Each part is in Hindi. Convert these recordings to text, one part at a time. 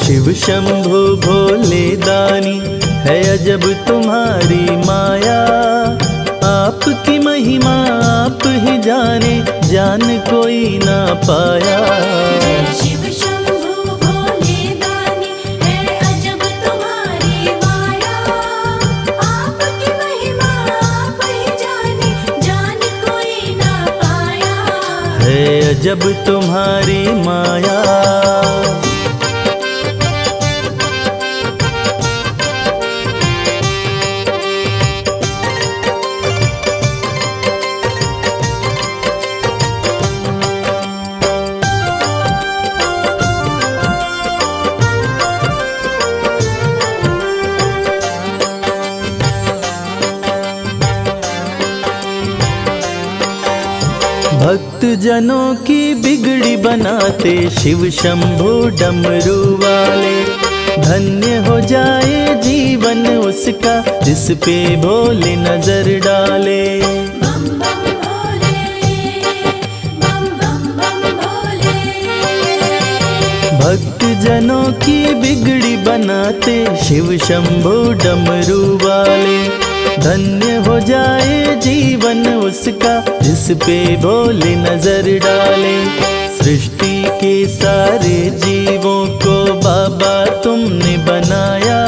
शिव शंभु भोले दानी है अजब तुम्हारी माया। आपकी महिमा आप ही जाने, जान कोई ना पाया। शिव शंभु भोले दानी है अजब तुम्हारी माया। आपकी महिमा आप ही जाने, जान कोई ना पाया। है अजब तुम्हारी माया। भक्त जनों की बिगड़ी बनाते शिव शंभु डमरू वाले। धन्य हो जाए जीवन उसका जिस पे भोले नजर डाले। बम बम भोले, बम बम बम भोले। भक्त जनों की बिगड़ी बनाते शिव शंभु डमरू वाले। धन्य हो जाए जीवन उसका जिस पे भोले नजर डाले। सृष्टि के सारे जीवों को बाबा तुमने बनाया।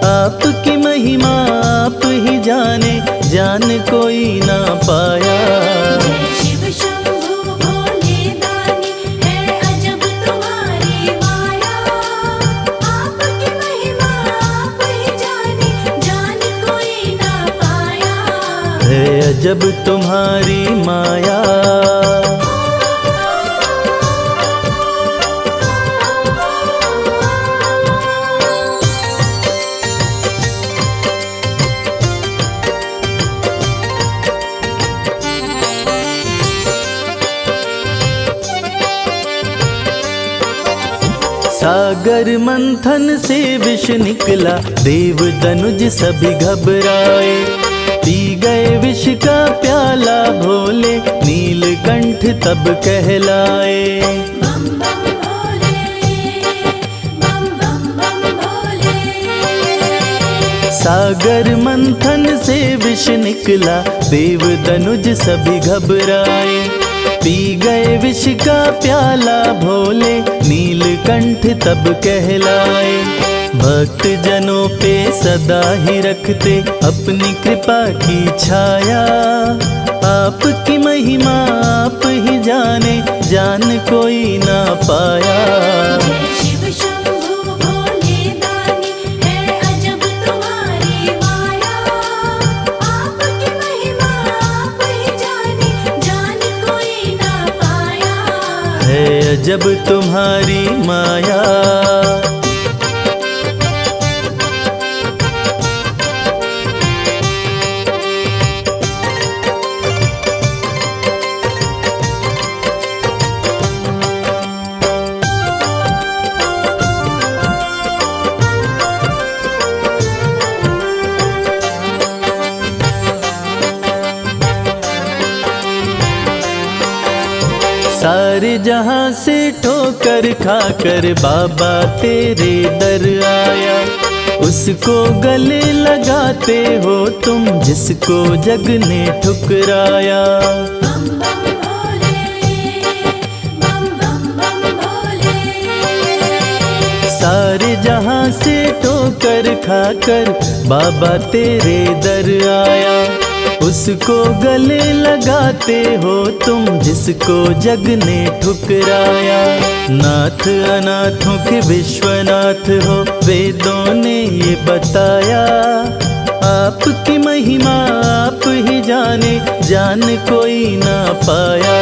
आपकी महिमा आप ही जाने, जान कोई ना पाया। शिव शंभु भोले दानी है अजब तुम्हारी माया। आपकी महिमा आप ही जाने, जान कोई ना पाया। है अजब तुम्हारी माया। सागर मंथन से विष निकला, देव दनुज सभी घबराए। पी गए विष का प्याला भोले, नीलकंठ तब कहलाए। बम बम भोले, बम बम बम भोले। सागर मंथन से विष निकला, देव दनुज सभी घबराए। पी गए विष का प्याला भोले, नीलकंठ तब कहलाए। भक्त जनों पे सदा ही रखते अपनी कृपा की छाया। आपकी महिमा आप ही जाने, जान कोई ना पाया। शिव शंभु भोले दानी है अजब तुम्हारी माया। आपकी महिमा आप ही जाने, जान कोई ना पाया। है अजब तुम्हारी माया। सारे जहां से ठोकर खाकर बाबा तेरे दर आया। उसको गले लगाते हो तुम जिसको जग ने ठुकराया। बम बम भोले, बम बम बम भोले। सारे जहां से ठोकर खाकर बाबा तेरे दर आया। उसको गले लगाते हो तुम जिसको जग ने ठुकराया। नाथ अनाथों के विश्वनाथ हो, वेदों ने ये बताया। आपकी महिमा आप ही जाने, जान कोई ना पाया।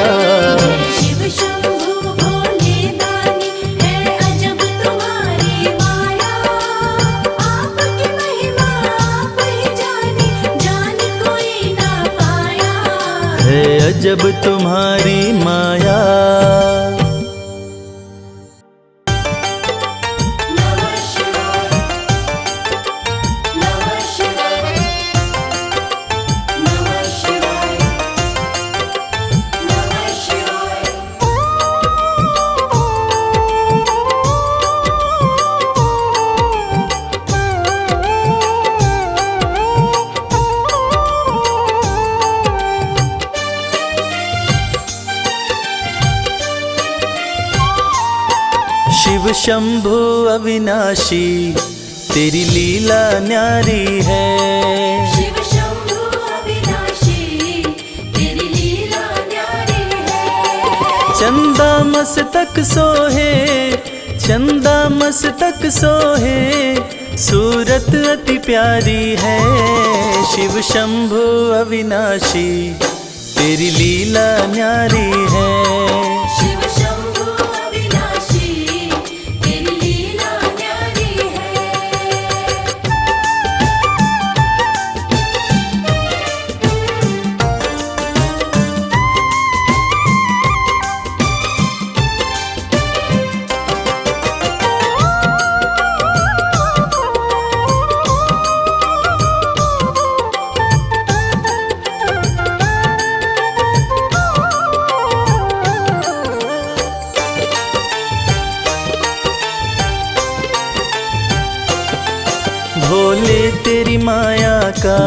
शिव शंभु भोले दानी है अजब तुम्हारी माया। आपकी महिमा आप ही जाने, जान कोई ना पाया। है अजब तुम्हारी माया। नमः शिवाय, नमः शिवाय, नमः शिवाय, नमः शिवाय। शिव शंभु अविनाशी तेरी लीला न्यारी है। शिव शंभु अविनाशी तेरी लीला न्यारी है। चंदा मस्तक सोहे, चंदा मस्तक सोहे, सूरत अति प्यारी है। शिव शंभु अविनाशी तेरी लीला न्यारी है। शिव शंभु अविनाशी तेरी लीला न्यारी है। भोले तेरी माया का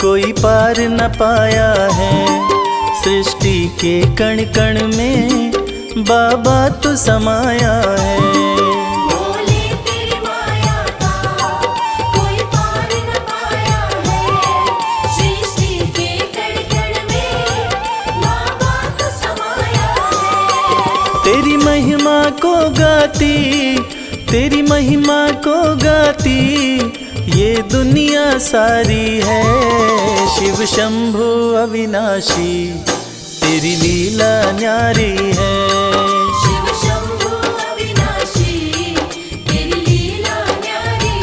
कोई पार न पाया है। सृष्टि के कण कण में बाबा तू समाया है। भोले तेरी माया का कोई पार न पाया है। सृष्टि के कण कण में बाबा तू समाया है। तेरी महिमा को गाती, तेरी महिमा को गाती ये दुनिया सारी है। शिव शंभु अविनाशी तेरी लीला न्यारी है। शिव शंभु अविनाशी तेरी लीला न्यारी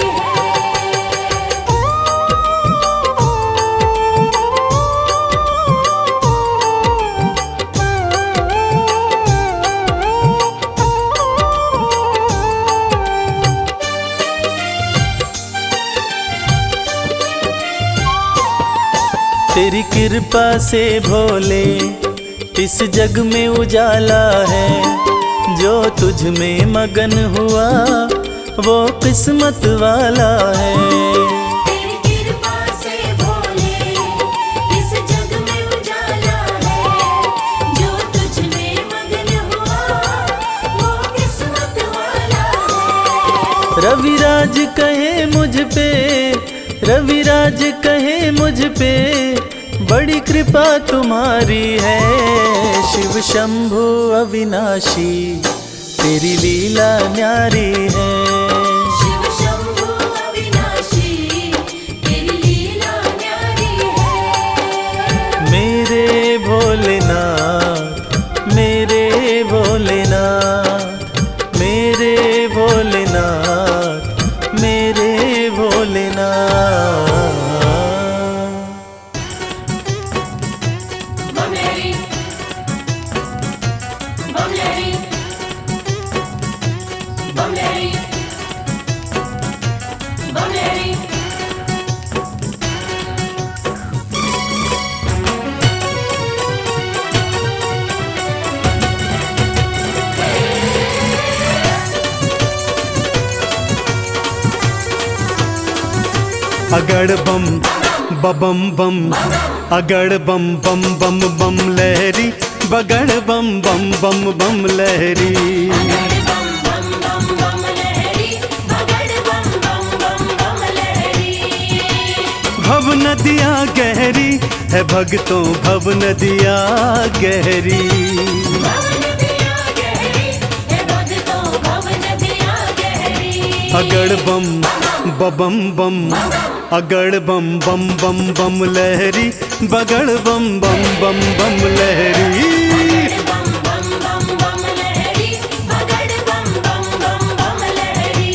तेरी कृपा से भोले इस जग में उजाला है। जो तुझ में मगन हुआ वो किस्मत वाला है। तेरी कृपा से भोले इस जग में उजाला है। जो तुझ में मगन हुआ वो किस्मत वाला है। रविराज कहे मुझ पे, रविराज कहे मुझ पे बड़ी कृपा तुम्हारी है। शिव शंभु अविनाशी तेरी लीला न्यारी है। शिव शंभु अविनाशी तेरी लीला न्यारी है। मेरे भोलेनाथ, मेरे भोलेनाथ, मेरे भोलेनाथ, मेरे भोलेनाथ। बमलेरी बमलेरी बमलेरी बमलेरी। अगड़ बम बबम बम, अगड़ बम बम बम बम लहरी, बगड़ बम बम बम बम लहरी। बम बम बम बम लहरी, बगड़ बम बम बम बम लहरी। भव नदिया गहरी है भक्तों, भव नदिया गहरी। भव नदिया गहरी है भक्तों, भव नदिया गहरी। अगड़ बम बबम बम, अगड़ बम बम बम बम लहरी, बगड़ बम बम बम बम लहरी। बम बम बम बम लहरी, बगड़ बम बम बम बम लहरी।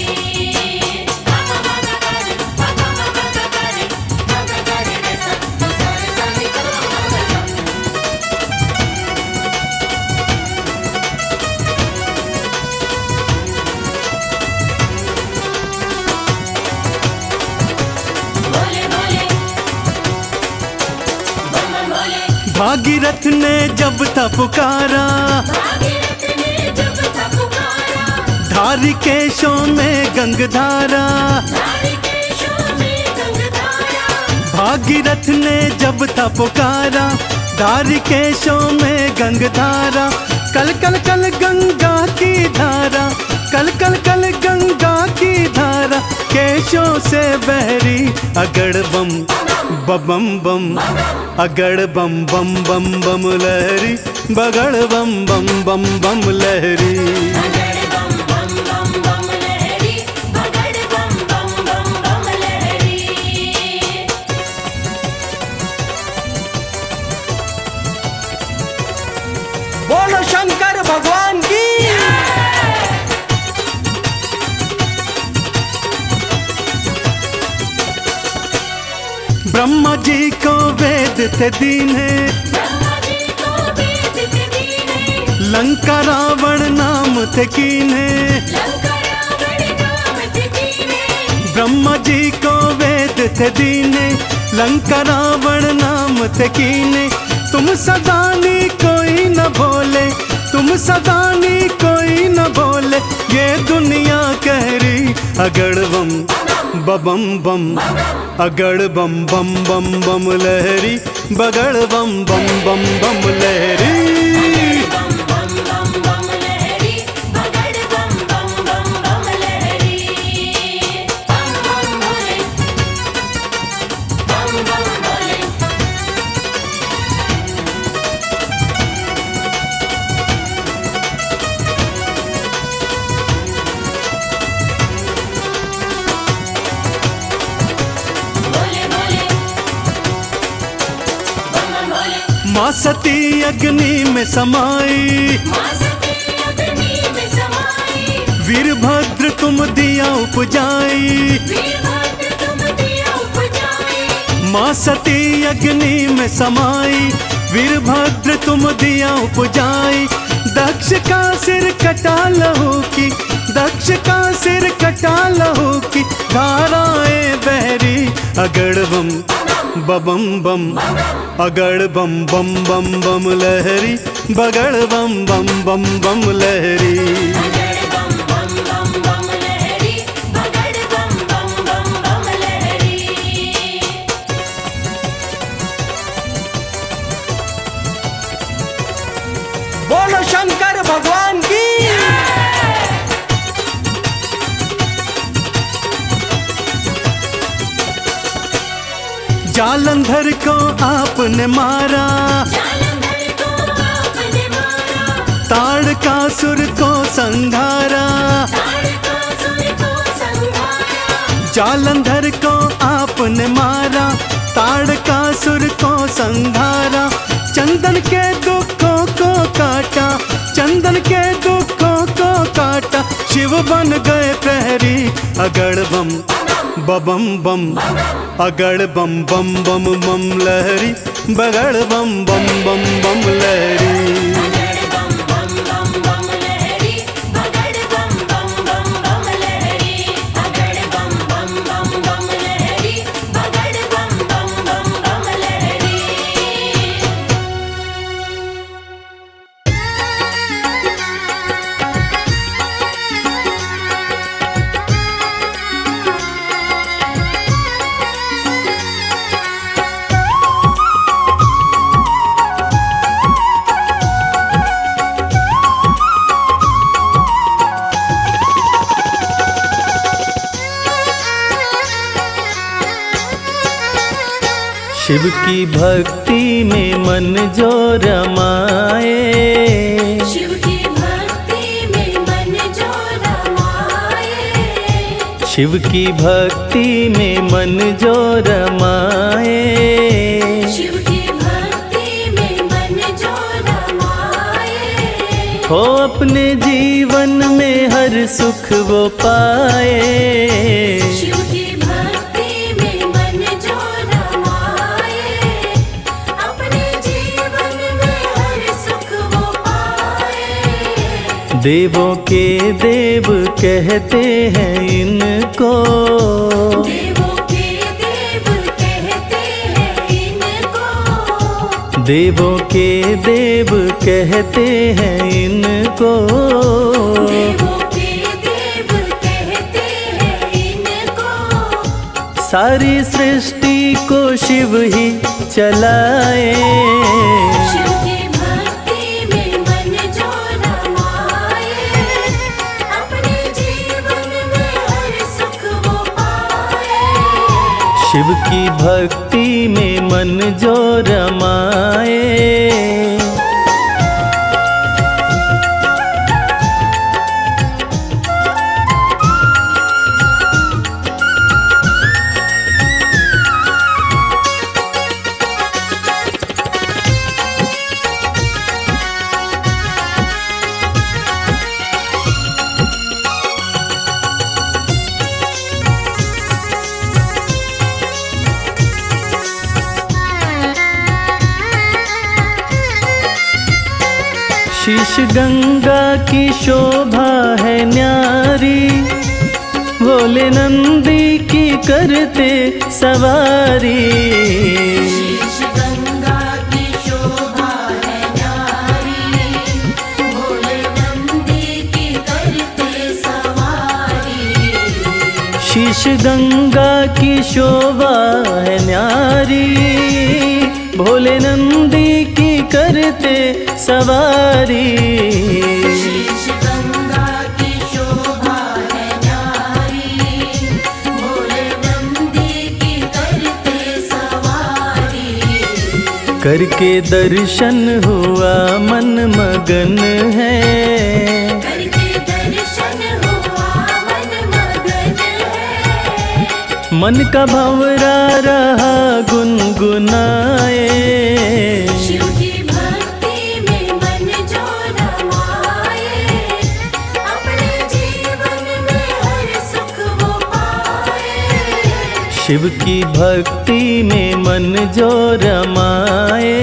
बाबा बाबा करे, बाबा बाबा करे, बाबा करे रे सब तो सारे सारे करो बाबा। भोले भोले बम बम भोले। भागीरथ ने जब था पुकारा, भागीरथ ने जब था पुकारा, धार केशों में गंगधारा। धारी केशों में गंगधारा। भागीरथ ने जब था पुकारा, धार केशों में गंगधारा। कल कल कल गंगा की धारा, कल कल कल गंगा की धारा केशों से बहरी, अगड़ बम बम बम, अगड़ बम बम बम बम लहरी, बगड़ बम बम बम बम लहरी। अगड़ बम बम बम बम लहरी, बगड़ बम बम बम बम लहरी। बोलो शंकर भगवान की। ब्रह्मा जी को वेद थे दीने, ब्रह्मा जी को वेद थे दीने, लंका रावण नाम थे कीने। लंका रावण नाम थे कीने। ब्रह्मा जी को वेद थे दीने, लंका रावण नाम थे कीने। तुम सदानी कोई न बोले, तुम सदानी कोई न बोले, ये दुनिया कह रही अगड़ बम बम बम, अगड़ बम बम बम बम लहरी, बगड़ बम बम बम बम लहरी। बम बम बम बम लहरी, बगड़ बम बम बम बम लहरी। बम बम भोले, बम बम भोले। भोले भोले, बम बम भोले। माँ सती अग्नि में समाई, माँ सती अग्नि में समाई, वीरभद्र तुम दिया उपजाई। वीरभद्र तुम दिया उपजाई। माँ सती अग्नि में समाई, वीरभद्र तुम दिया उपजाई। दक्ष का सिर कटा लहू की, दक्ष का सिर कटा लहू की, धाराएं बहरी अगड़ बम बम बम, अगड़ बम बम बम बम लहरी, बगड़ बम बम बम बम लहरी। अगड़ बम बम बम बम लहरी, बगड़ बम बम बम बम लहरी। बोलो शंकर भगवान की। जालंधर को आपने मारा, जालंधर को आपने मारा, ताड़कासुर को संघारा। ताड़कासुर को संहारा। जालंधर को आपने मारा, ताड़कासुर को संघारा। चंदन के दुखों को काटा, चंदन के दुखों को काटा, शिव बन गए प्रहरी अगड़ बम बम बम, अगड़ बम बम बम बम लहरी, बगड़ बम बम बम बम लहरी। अगड़ बम बम बम बम लहरी, बगड़ बम बम बम बम लहरी। अगड़ बम बम बम बम लहरी, बगड़ बम बम बम बम लहरी। शिव की भक्ति में मन जो रमाए, शिव की भक्ति में मन जो रमाए। शिव की भक्ति में मन जो रमाए। शिव की भक्ति में मन जो रमाए। हो अपने जीवन में हर सुख वो पाए। शिव की भक्ति में मन जो रमाए, अपने जीवन में हर सुख वो पाए। देवों के देव कहते हैं इनको, देवों के देव कहते हैं इनको। देवों के देव कहते हैं इनको। देवों के देव कहते हैं इनको। सारी सृष्टि को शिव ही चलाए। शिव की भक्ति में मन जो रमाए, अपने शिव की भक्ति में मन जो रमाए, शीश गंगा की शोभा है न्यारी, भोले नंदी की करते सवारी। शीश गंगा की शोभा है न्यारी, भोले नंदी की करते सवारी। शीश गंगा की शोभा है न्यारी, भोले नंदी की करते सवारी। शीश गंगा की शोभा है न्यारी, भोले नंदी की करते सवारी। करके दर्शन हुआ मन मगन है, करके दर्शन हुआ मन मगन है। मन का भंवरा रहा गुनगुनाए। शिव की भक्ति में मन जो रमाए, अपने जीवन में हर सुख वो पाए। शिव की भक्ति में मन जो रमाए।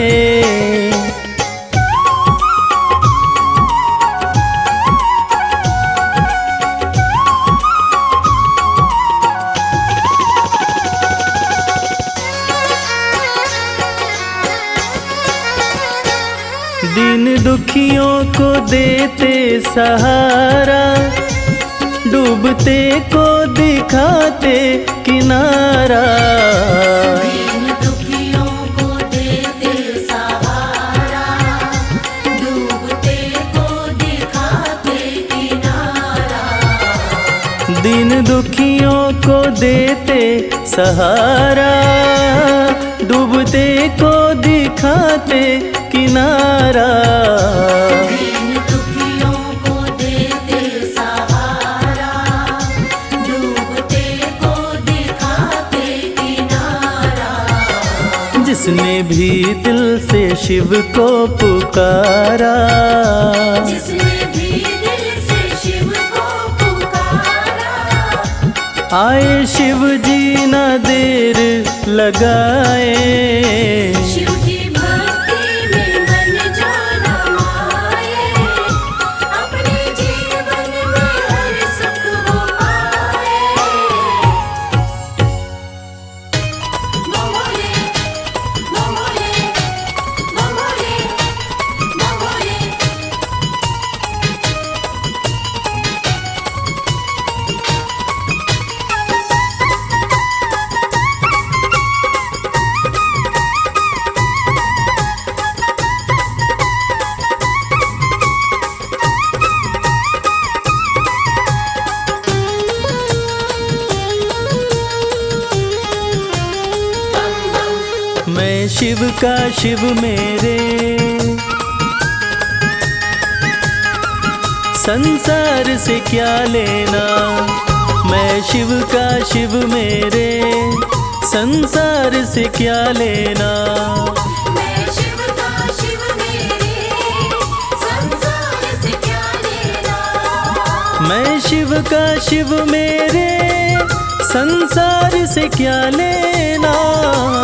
दीन दुखियों को देते सहारा, डूबते को दिखाते किनारा। दीन दुखियों को देते सहारा, डूबते को दिखाते किनारा। दीन दुखियों को देते सहारा, डूबते को दिखाते किनारा। दीन दुखियों को देते सहारा, डूबते को दिखाते किनारा। जिसने भी दिल से शिव को पुकारा, जिसने भी दिल से शिव को पुकारा। आए शिव जी न देर लगाए। शिव की भक्ति में मन जो रमाए, अपने जीवन में हर सुख वो पाए। बम भोले, बम भोले, बम भोले, बम भोले। मैं शिव का शिव मेरे, संसार से क्या लेना। मैं शिव का शिव मेरे, संसार से क्या लेना। मैं शिव का शिव मेरे, संसार से क्या लेना। मैं शिव का शिव मेरे, संसार से क्या लेना।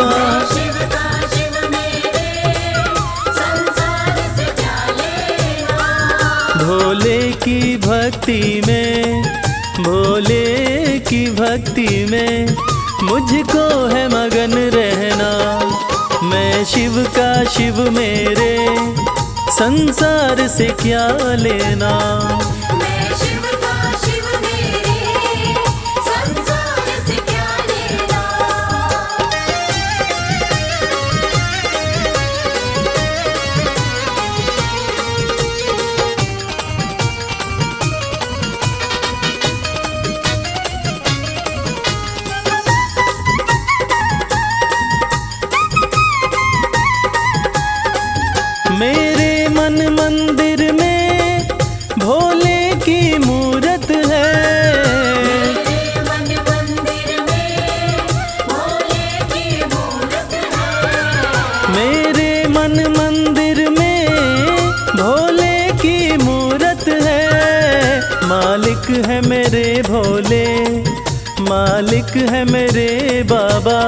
मैं शिव का शिव मेरे, संसार से क्या लेना। भोले की भक्ति में, भोले की भक्ति में मुझको है मगन रहना। मैं शिव का शिव मेरे, संसार से क्या लेना। मैं शिव का शिव मेरे, संसार से क्या लेना। मालिक है मेरे भोले, मालिक है मेरे बाबा,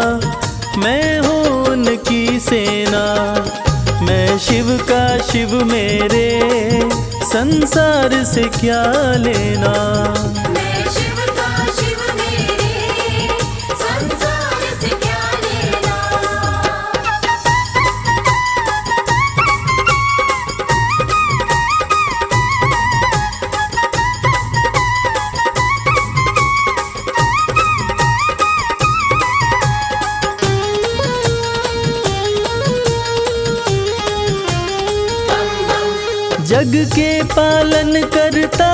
मैं हूँ उनकी सेना। मैं शिव का शिव मेरे, संसार से क्या लेना। मैं शिव का शिव मेरे, संसार से क्या लेना। जग के पालन करता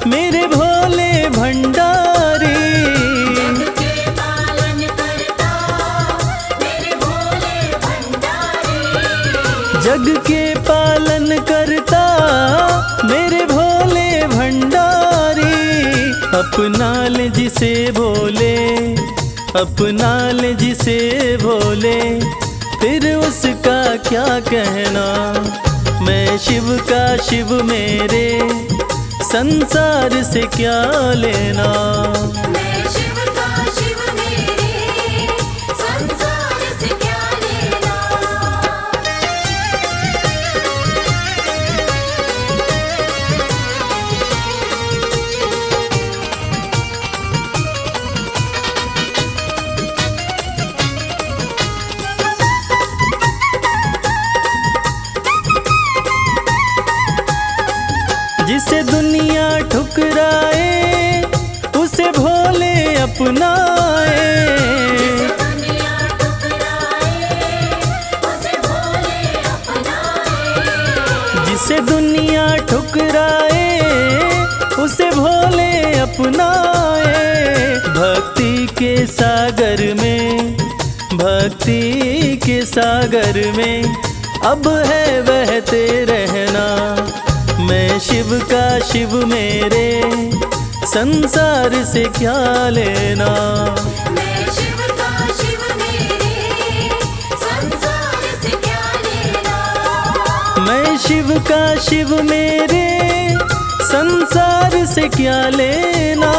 मेरे भोले भंडारी, जग के पालन करता मेरे भोले भंडारी। जग के पालन करता मेरे भोले भंडारी। अपना ले जिसे भोले, अपना ले जिसे भोले, फिर उसका क्या कहना। मैं शिव का शिव मेरे, संसार से क्या लेना। मैं शिव का शिव मेरे, संसार से क्या लेना। जिसे दुनिया ठुकराए उसे भोले अपनाए। दुनिया ठुकराए उसे भोले अपनाए। जिसे दुनिया ठुकराए उसे भोले अपनाए। भक्ति के सागर में, भक्ति के सागर में अब है बहते रहना। मैं शिव का शिव मेरे, संसार से क्या लेना। मैं शिव का शिव मेरे, संसार से क्या लेना। मैं शिव का शिव मेरे, संसार से क्या लेना।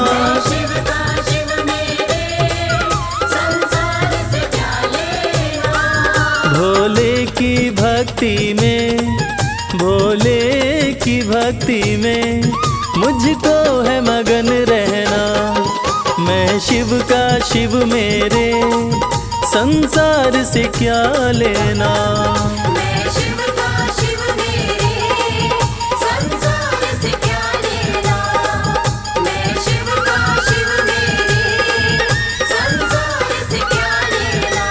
मैं शिव का शिव मेरे, संसार से क्या लेना। भोले की भक्ति में, भोले की भक्ति में मुझको है मगन रहना। मैं शिव का शिव मेरे, संसार से क्या लेना। मैं शिव का शिव मेरे, संसार से क्या लेना। मैं शिव का शिव मेरे, संसार से क्या लेना।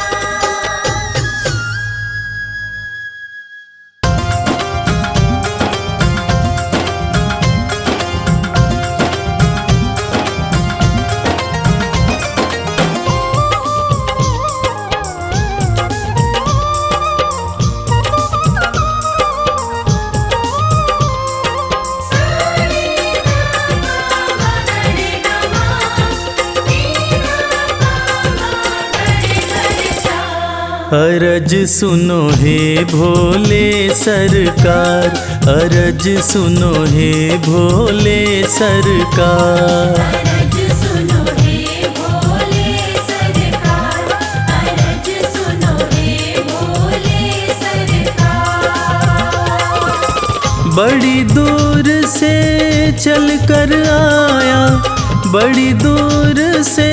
अरज सुनो हे भोले सरकार, अरज सुनो हे भोले सरकार। अरज सुनो हे भोले सरकार, अरज सुनो हे भोले सरकार। बड़ी दूर से चल कर आया, बड़ी दूर से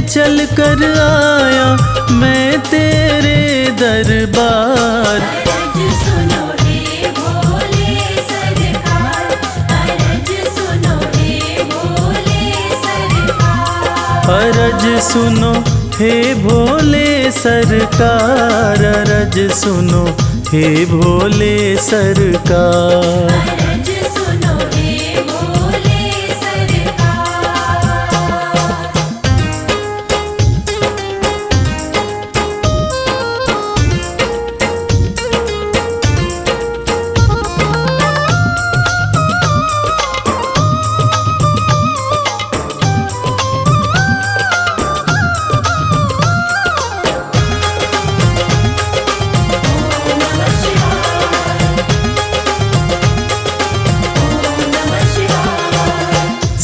चल कर आया मैं तेरे दरबार। अरज सुनो हे भोले सरकार, अरज सुनो हे भोले सरकार। अरज सुनो हे भोले सरकार, अरज सुनो हे भोले सरकार। अरज सुनो हे भोले सरकार।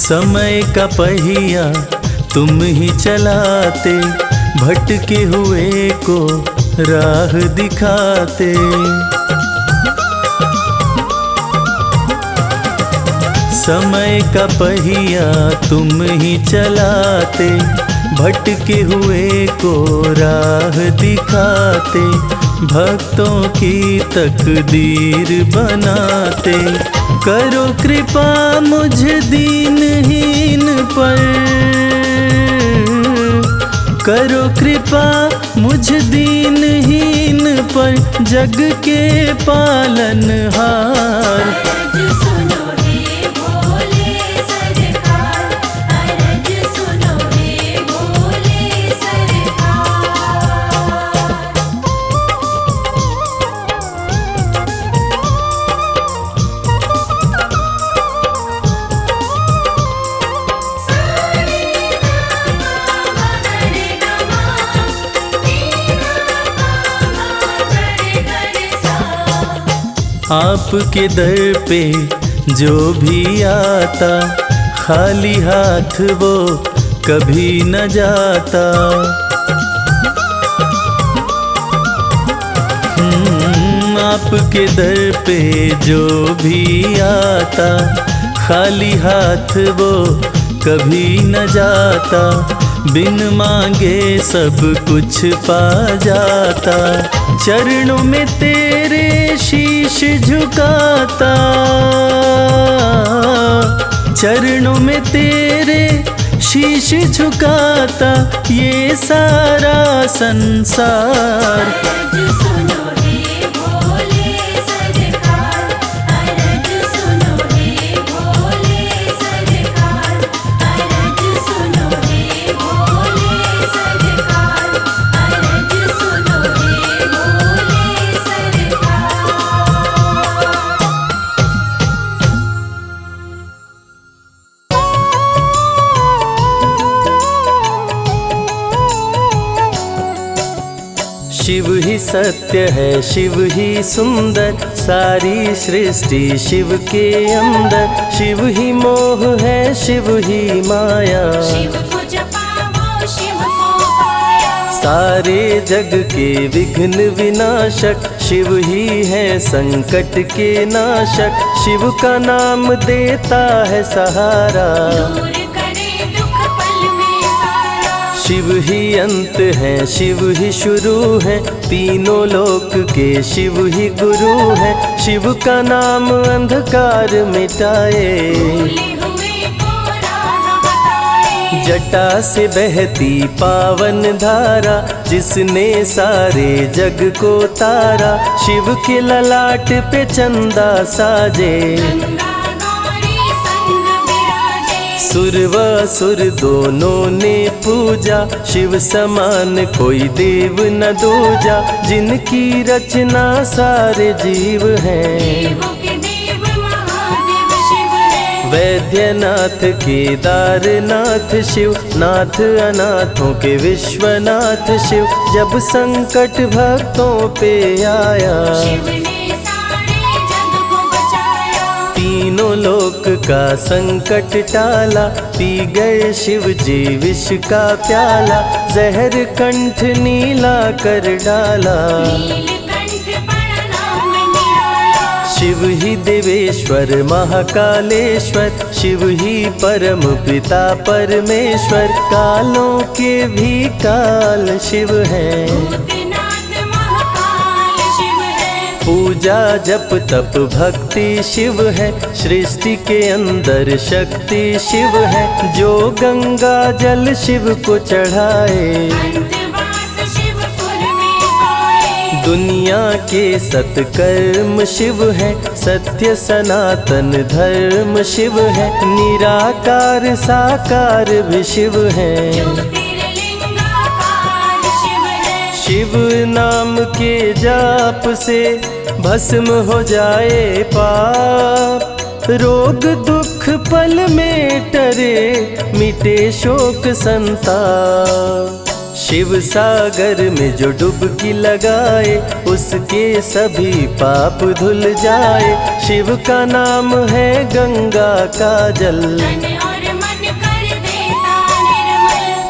समय का पहिया तुम ही चलाते, भटके हुए को राह दिखाते। समय का पहिया तुम ही चलाते, भटके हुए को राह दिखाते। भक्तों की तकदीर बनाते, करो कृपा मुझ दीनहीन पर, करो कृपा मुझ दीनहीन पर, जग के पालनहार। अरज सुनो हे भोले सरकार, अरज सुनो हे भोले सरकार। सारे गामा गरे गामा, नीना गामा गरे गरे सा। आपके दर पे जो भी आता, खाली हाथ वो कभी न जाता। आपके दर पे जो भी आता, खाली हाथ वो कभी न जाता। बिन मांगे सब कुछ पा जाता, चरणों में तेरे शीश झुकाता, चरणों में तेरे शीश झुकाता ये सारा संसार। अरज सुनो हे भोले सरकार, अरज सुनो हे भोले सरकार, अरज सुनो हे भोले सरकार, अरज सुनो हे भोले सरकार। शिव ही सत्य है, शिव ही सुंदर, सारी सृष्टि शिव के अंदर। शिव ही मोह है, शिव ही माया, शिव को जपाओ शिव को पाया। सारे जग के विघ्न विनाशक, शिव ही है संकट के नाशक। शिव का नाम देता है सहारा, दूर करे दुख पल में सारा। शिव ही अंत है, शिव ही शुरू है, तीनों लोक के शिव ही गुरु है। शिव का नाम अंधकार मिटाए, भूले हुए को राह बताए। जटा से बहती पावन धारा, जिसने सारे जग को तारा। शिव के ललाट पे चंदा साजे, गंगा गौरी संग विराजे। सुर व असुर दोनों ने पूजा, शिव समान कोई देव न दूजा। जिनकी रचना सारे जीव हैं, देवों के देव महादेव शिव है। वैद्यनाथ केदारनाथ शिव, नाथ अनाथों के विश्वनाथ शिव। जब संकट भक्तों पे आया, शिव ने सारे जग को बचाया। तीनों लोक का संकट टाला, पी गए शिव जी विष का प्याला। जहर कंठ नीला कर डाला, नीलकंठ बड़ा नाम निराला। शिव ही देवेश्वर महाकालेश्वर, शिव ही परम पिता परमेश्वर। कालों के भी काल शिव हैं, भूतनाथ महाकाल शिव है। पूजा जप तप भक्ति शिव है, सृष्टि के अंदर शक्ति शिव है। जो गंगा जल शिव को चढ़ाए, अंतवास शिवपुर में पाए। दुनिया के सत्कर्म शिव है, सत्य सनातन धर्म शिव है। निराकार साकार भी शिव है, ज्योतिर्लिंगाकार शिव है। शिव नाम के जाप से भस्म हो जाए पाप। रोग दुख पल में टरे, मिटे शोक संताप। शिव सागर में जो डुबकी लगाए, उसके सभी पाप धुल जाए। शिव का नाम है गंगा का जल, तन और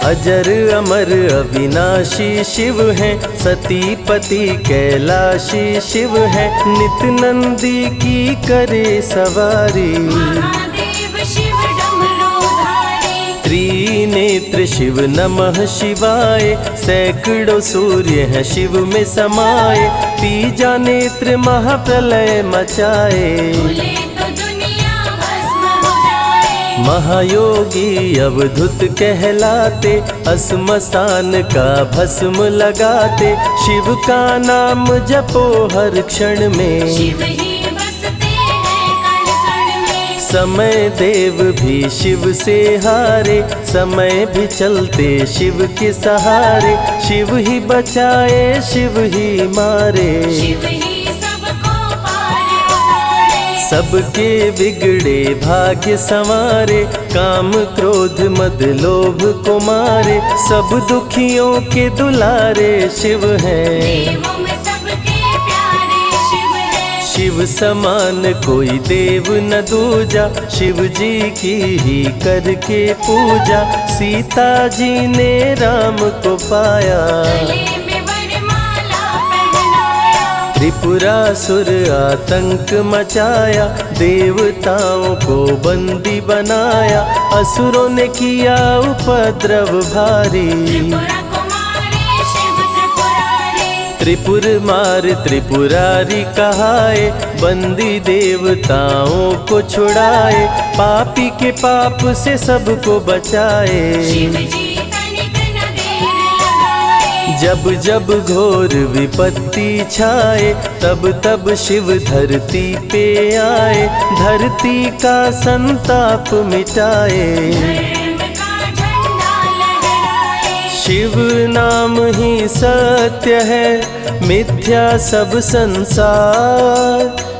अजर अमर अविनाशी शिव हैं, सतीपति कैलाशी शिव हैं, नित नंदी की करे सवारी। महादेव शिव डमरूधारी, त्रिनेत्र शिव नमः शिवाय, सैकड़ों सूर्य हैं शिव में समाये, तीजा नेत्र महाप्रलय मचाए। बोले तो दुनिया भस्म हो जाए। महायोगी अवधूत कहलाते, अस्मशान का भस्म लगाते, शिव का नाम जपो हर क्षण में। शिव ही बसते हैं कण कण में। समय देव भी शिव से हारे, समय भी चलते शिव के सहारे, शिव ही बचाए शिव ही मारे। शिव ही सबको पार उतारे। सबके बिगड़े भाग्य संवारे, काम क्रोध मद लोभ को मारे, सब दुखियों के दुलारे शिव हैं। देवों में सबके प्यारे शिव है। शिव समान कोई देव न दूजा, शिव जी की ही करके पूजा, सीता जी ने राम को पाया। गले में वरमाला पहनाया। त्रिपुरासुर आतंक मचाया, देवताओं को बंदी बनाया, असुरों ने किया उपद्रव भारी। त्रिपुरा कुमारी शिव त्रिपुरारी। त्रिपुर मार त्रिपुरारी कहाए, बंदी देवताओं को छुड़ाए, पापी के पाप से सबको बचाए। शिव जी तनिक न देर लगाए। जब जब घोर विपत्ति छाए, तब तब शिव धरती पे आए, धरती का संताप मिटाए। धर्म का झंडा लहराए। शिव नाम ही सत्य है, मिथ्या सब संसार,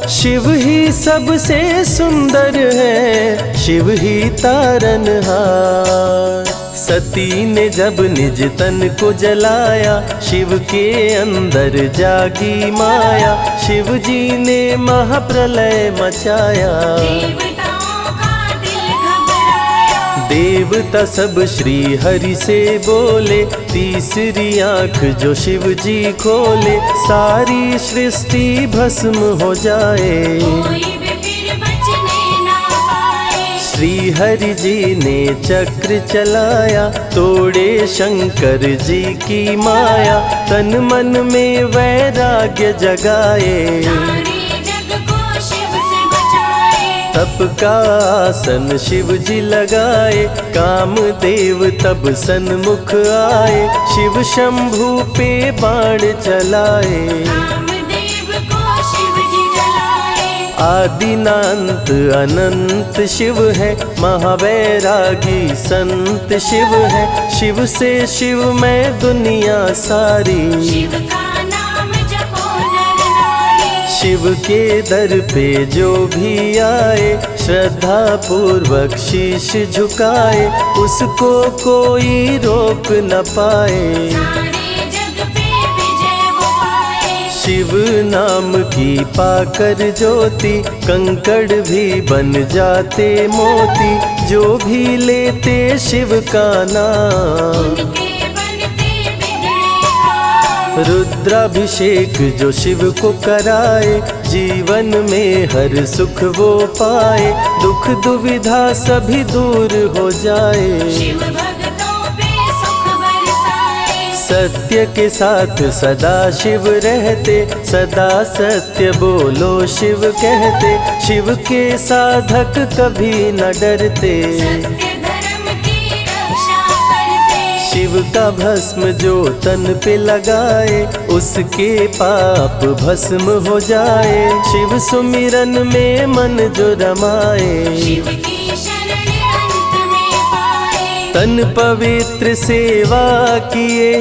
शिव ही सबसे सुंदर है, शिव ही तारनहार। सती ने जब निज तन को जलाया, शिव के अंदर जागी माया, शिव जी ने महाप्रलय मचाया। देवताओं का दिल घबराया। देवता सब श्री हरि से बोले, तीसरी आंख जो शिव जी खोले, सारी सृष्टि भस्म हो जाए। कोई भी फिर बचने ना पाए। श्री हरि जी ने चक्र चलाया, तोड़े शंकर जी की माया, तन मन में वैराग्य जगाए। सारे जग को शिव से बचाए। तप का आसन शिव जी लगाए, कामदेव तब सन्मुख आए, शिव शंभू पे बाण चलाए। कामदेव को शिव जी जलाए। आदिनांत अनंत शिव है, महावैरागी संत शिव है, शिव से शिव में दुनिया सारी। शिव का नाम जपो नर नारी। शिव के दर पे जो भी आए, श्रद्धा पूर्वक शीश झुकाए, उसको कोई रोक न पाए। सारे जग पे विजय वो पाए। शिव नाम की पाकर ज्योति, कंकड़ भी बन जाते मोती, जो भी लेते शिव का नाम। उनके बनते बिगड़े काम। रुद्राभिषेक जो शिव को कराए, जीवन में हर सुख वो पाए, दुख दुविधा सभी दूर हो जाए। शिव भक्तों पे सुख बरसाए। सत्य के साथ सदा शिव रहते, सदा सत्य बोलो शिव कहते, शिव के साधक कभी न डरते। सत्य धर्म की रक्षा करते। शिव का भस्म जो तन पे लगाए, उसके पाप भस्म हो जाए। शिव सुमिरन में मन जो रमाए, शिव की शरण अंत में पाए। तन पवित्र सेवा किए,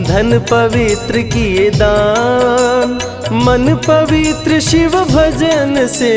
धन पवित्र किए दान, मन पवित्र शिव भजन से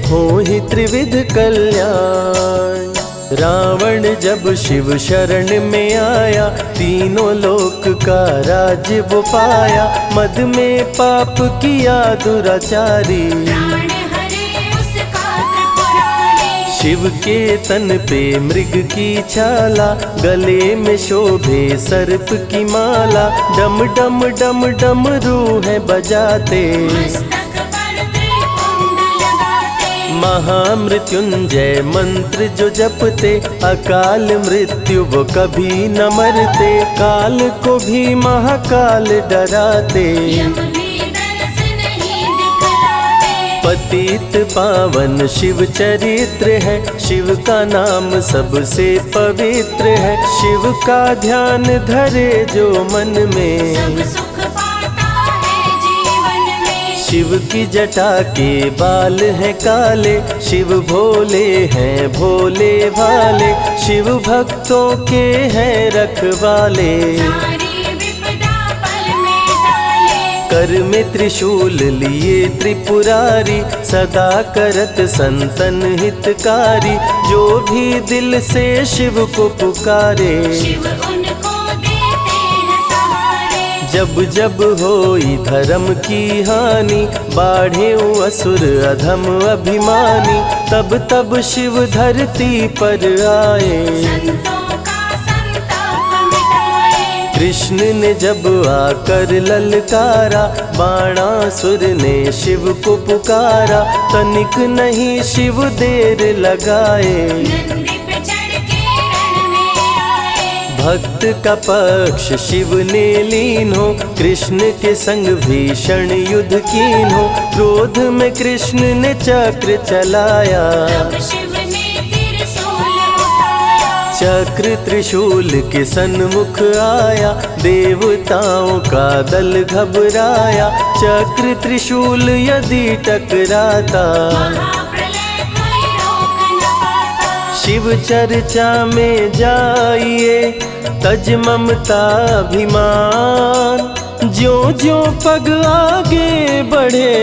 हो ही त्रिविध कल्याण। रावण जब शिव शरण में आया, तीनों लोक का राज्य वो पाया, मद में पाप किया दुराचारी। प्राण हरे उसका त्रिपुरारी। शिव के तन पे मृग की छाला, गले में शोभे सर्प की माला। डम डम डम डमरू है बजाते, मस्तक पर त्रिपुंड लगाते। महामृत्युंजय मंत्र जो जपते, अकाल मृत्यु वो कभी न मरते। काल को भी महाकाल डराते, यम भी दर्श नहीं दिखलाते। पतित पावन शिव चरित्र है, शिव का नाम सबसे पवित्र है। शिव का ध्यान धरे जो मन में, सब सुख पाता है जीवन में। शिव की जटा के बाल हैं काले, शिव भोले हैं भोले भाले। शिव भक्तों के हैं रखवाले, सारी विपदा पल में टाले। कर में त्रिशूल लिए त्रिपुरारी, सदा करत संतन हितकारी। जो भी दिल से शिव को पुकारे, शिव उनको देते हैं सहारे। जब जब होई धर्म की हानि, बाढ़े असुर अधम अभिमानी। तब तब शिव धरती पर आए, संतों का संताप मिटाए। कृष्ण ने जब आकर ललकारा, बाणासुर ने शिव को पुकारा। तनिक नहीं शिव देर लगाए, नंदी पे चढ़ के रण में आए। भक्त का पक्ष शिव ने लीन हो, कृष्ण के संग भीषण युद्ध कीन हो। क्रोध में कृष्ण ने चक्र चलाया, तब शिव ने त्रिशूल उठाया। चक्र त्रिशूल के सन्मुख आया, देवताओं का दल घबराया। चक्र त्रिशूल यदि टकराता, महाप्रलय कोई रोक न पाता। शिव चर्चा में जाइए, तज ममता अभिमान। ज्यों ज्यों पग आगे बढ़े,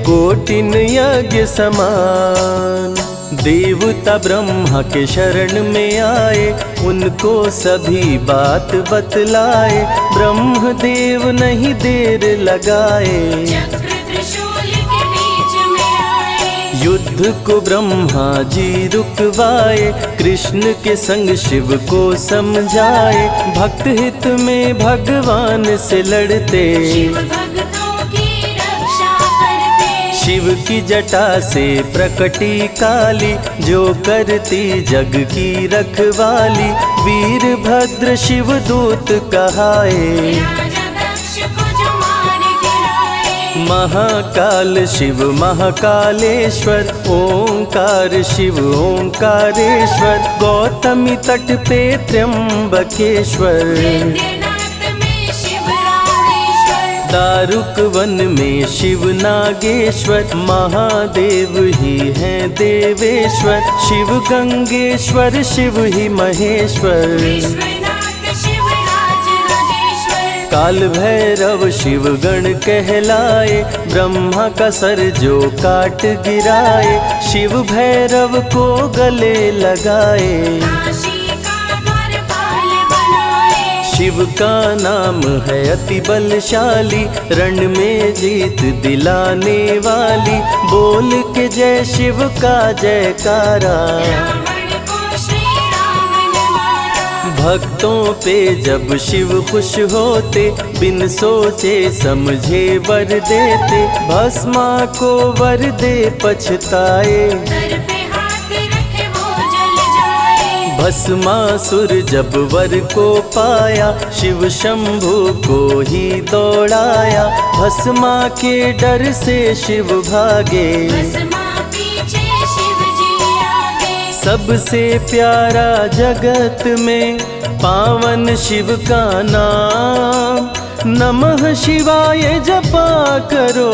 कोटिन यज्ञ समान। देवता ब्रह्मा के शरण में आए, उनको सभी बात बतलाए। ब्रह्मदेव नहीं देर लगाए, चक्र त्रिशूल के बीच में आए। युद्ध को ब्रह्मा जी रुकवाए। कृष्ण के संग शिव को समझाए, भक्त हित में भगवान से लड़ते। शिव भक्तों की रक्षा करते। शिव की जटा से प्रकटी काली, जो करती जग की रखवाली। वीरभद्र शिव दूत कहाए, राजा दक्ष को जो मार गिराए। महाकाल शिव महाकालेश्वर। ओंकार शिव ओंकारेश्वर, गौतमी तट पे त्र्यंबकेश्वर। वैद्यनाथ में शिव रामेश्वर। दारुक वन में शिव नागेश्वर। महादेव ही हैं देवेश्वर, शिव गंगेश्वर शिव ही महेश्वर। विश्वनाथ शिव राज राजेश्वर। काल भैरव शिव गण कहलाए, ब्रह्मा का सर जो काट गिराए। शिव भैरव को गले लगाए, काशी का द्वारपाल बनाए। शिव का नाम है अति बलशाली, रण में जीत दिलाने वाली। बोल के जय शिव का जयकारा, रावण को श्री राम ने मारा। भक्तों पे जब शिव खुश होते, बिन सोचे समझे वर देते। भस्मा को वर दे पछताए, सर पे हाथ रखे वो जल जाए। भस्मासुर जब वर को पाया, शिव शंभु को ही दौड़ाया। भस्मा के डर से शिव भागे, भस्मा पीछे शिव जी आगे। सबसे प्यारा जगत में पावन शिव का नाम। नमः शिवाय जपा करो,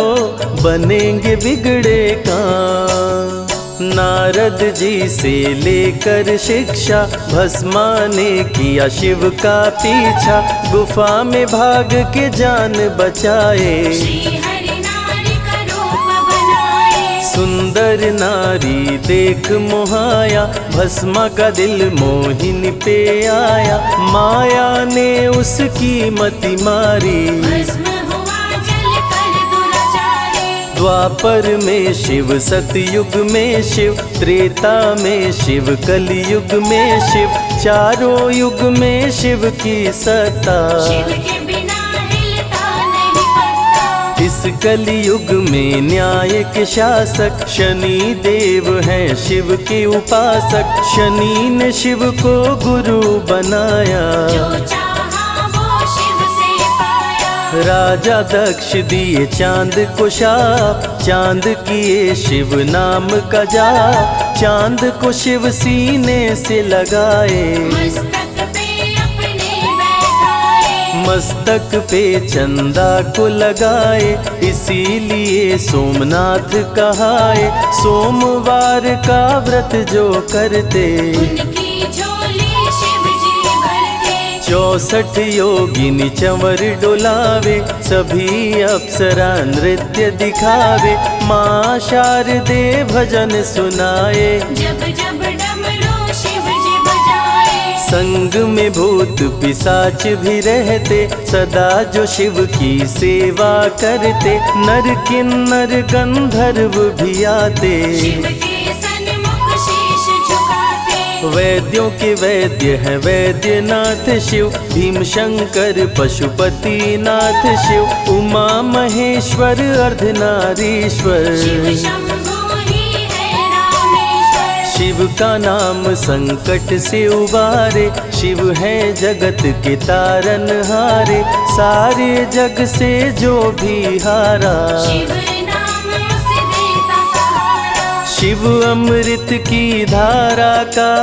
बनेंगे बिगड़े काम। नारद जी से लेकर शिक्षा, भस्मा ने किया शिव का पीछा। गुफा में भाग के जान बचाए, श्री हरि नारी का रूप बनाए। सुंदर नारी देख मोहाया, भस्मा का दिल मोहिनी पे आया। माया ने उसकी मति मारी, भस्म हुआ जल कर दुराचारी। द्वापर में शिव, सतयुग में शिव, त्रेता में शिव, कलयुग में शिव, चारों युग में शिव की सत्ता। शिव के बिना हिलता नहीं पत्ता। इस कलयुग में न्याय के शासक शनि देव हैं शिव के उपासक। शनि ने शिव को गुरु बनाया, जो चाहा वो शिव से पाया। राजा दक्ष दिए चांद को शाप, चांद किए शिव नाम का जाप। चांद को शिव सीने से लगाए, मस्तक पे अपने बैठाए। मस्तक पे चंदा को लगाए। इसीलिए सोमनाथ कहाए। सोमवार का व्रत जो करते, उनकी झोली शिव जी भरते। 64 योगिनी चंवर डोलावे, सभी अप्सरा नृत्य दिखावे। माँ शारदे भजन सुनाए, जब जब डमरू शिव जी बजाए। संग में भूत पिशाच भी रहते, सदा जो शिव की सेवा करते। नर किन्नर गंधर्व भी आते, शिव के सन्मुख शीश झुकाते। वैद्यों के वैद्य है वैद्यनाथ शिव। भीम शंकर पशुपति नाथ शिव। उमा महेश्वर अर्धनारीश्वर, शिव शंभु ही है रामेश्वर। शिव का नाम संकट से उबारे। शिव है जगत के तारनहारे, सारे जग से जो भी हारा। शिव नाम उसे देता सहारा। शिव अमृत की धारा का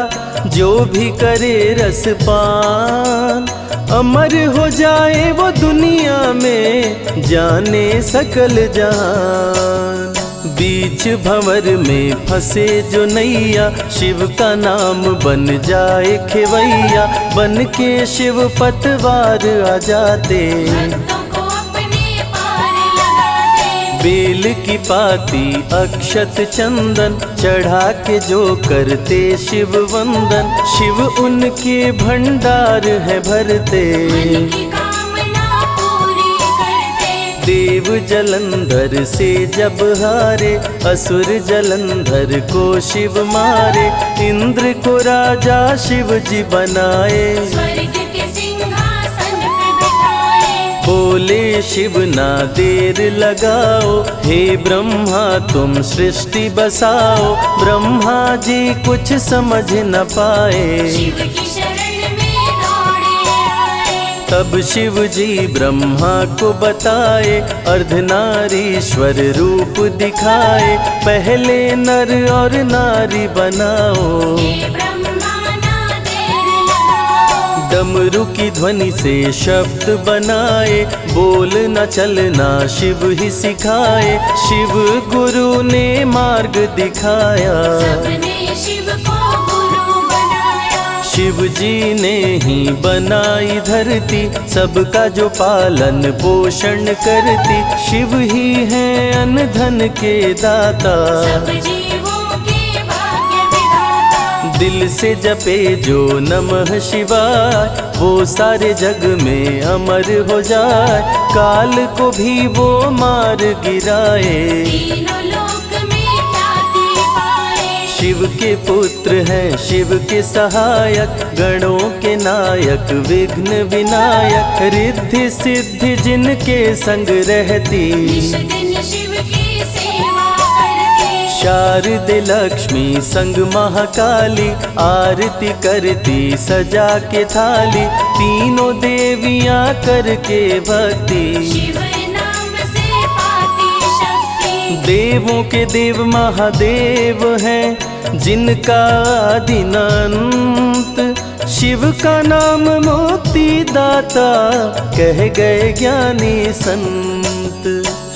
जो भी करे रसपान, अमर हो जाए वो दुनिया में जाने सकल जहान। बीच भंवर में फंसे जो नैया, शिव का नाम बन जाए खेवैया। बन के शिव पतवार आ जाते, भक्तों को अपने पार लगाते। बेल की पाती अक्षत चंदन चढ़ा के जो करते शिव वंदन। शिव उनके भंडार है भरते, मन की कामना पूरी करते। देव जलंधर से जब हारे, असुर जलंधर को शिव मारे। इंद्र को राजा शिव जी बनाए, स्वर्ग के सिंहासन पे बिठाए। बोले शिव ना देर लगाओ, हे ब्रह्मा तुम सृष्टि बसाओ। ब्रह्मा जी कुछ समझ न पाए, शिव की शरण में दौड़े आए। तब शिव जी ब्रह्मा को बताए, अर्धनारीश्वर रूप दिखाए। पहले नर और नारी बनाओ, हे ब्रह्मा ना देर लगाओ। डमरू की ध्वनि से शब्द बनाए। बोल न चलना शिव ही सिखाए, शिव गुरु ने मार्ग दिखाया। सबने शिव को गुरु बनाया। शिव जी ने ही बनाई धरती, सबका जो पालन पोषण करती। शिव ही है अन्न धन के दाता, सब जीवों के भाग्य विधाता। दिल से जपे जो नमः शिवाय, वो सारे जग में अमर हो जाए। काल को भी वो मार गिराए, तीनों लोक में ख्याति पाए। शिव के पुत्र हैं शिव के सहायक, गणों के नायक विघ्न विनायक। रिद्धि सिद्धि जिनके संग रहती, निश दिन शिव की सेवा करते। शारदे लक्ष्मी संग महाकाली, आरती करती सजा के थाली। तीनों देवियां करके भक्ति, शिव नाम से पाती शक्ति। देवों के देव महादेव हैं, जिनका आदिनांत। शिव का नाम मुक्ति दाता, कह गए ज्ञानी संत।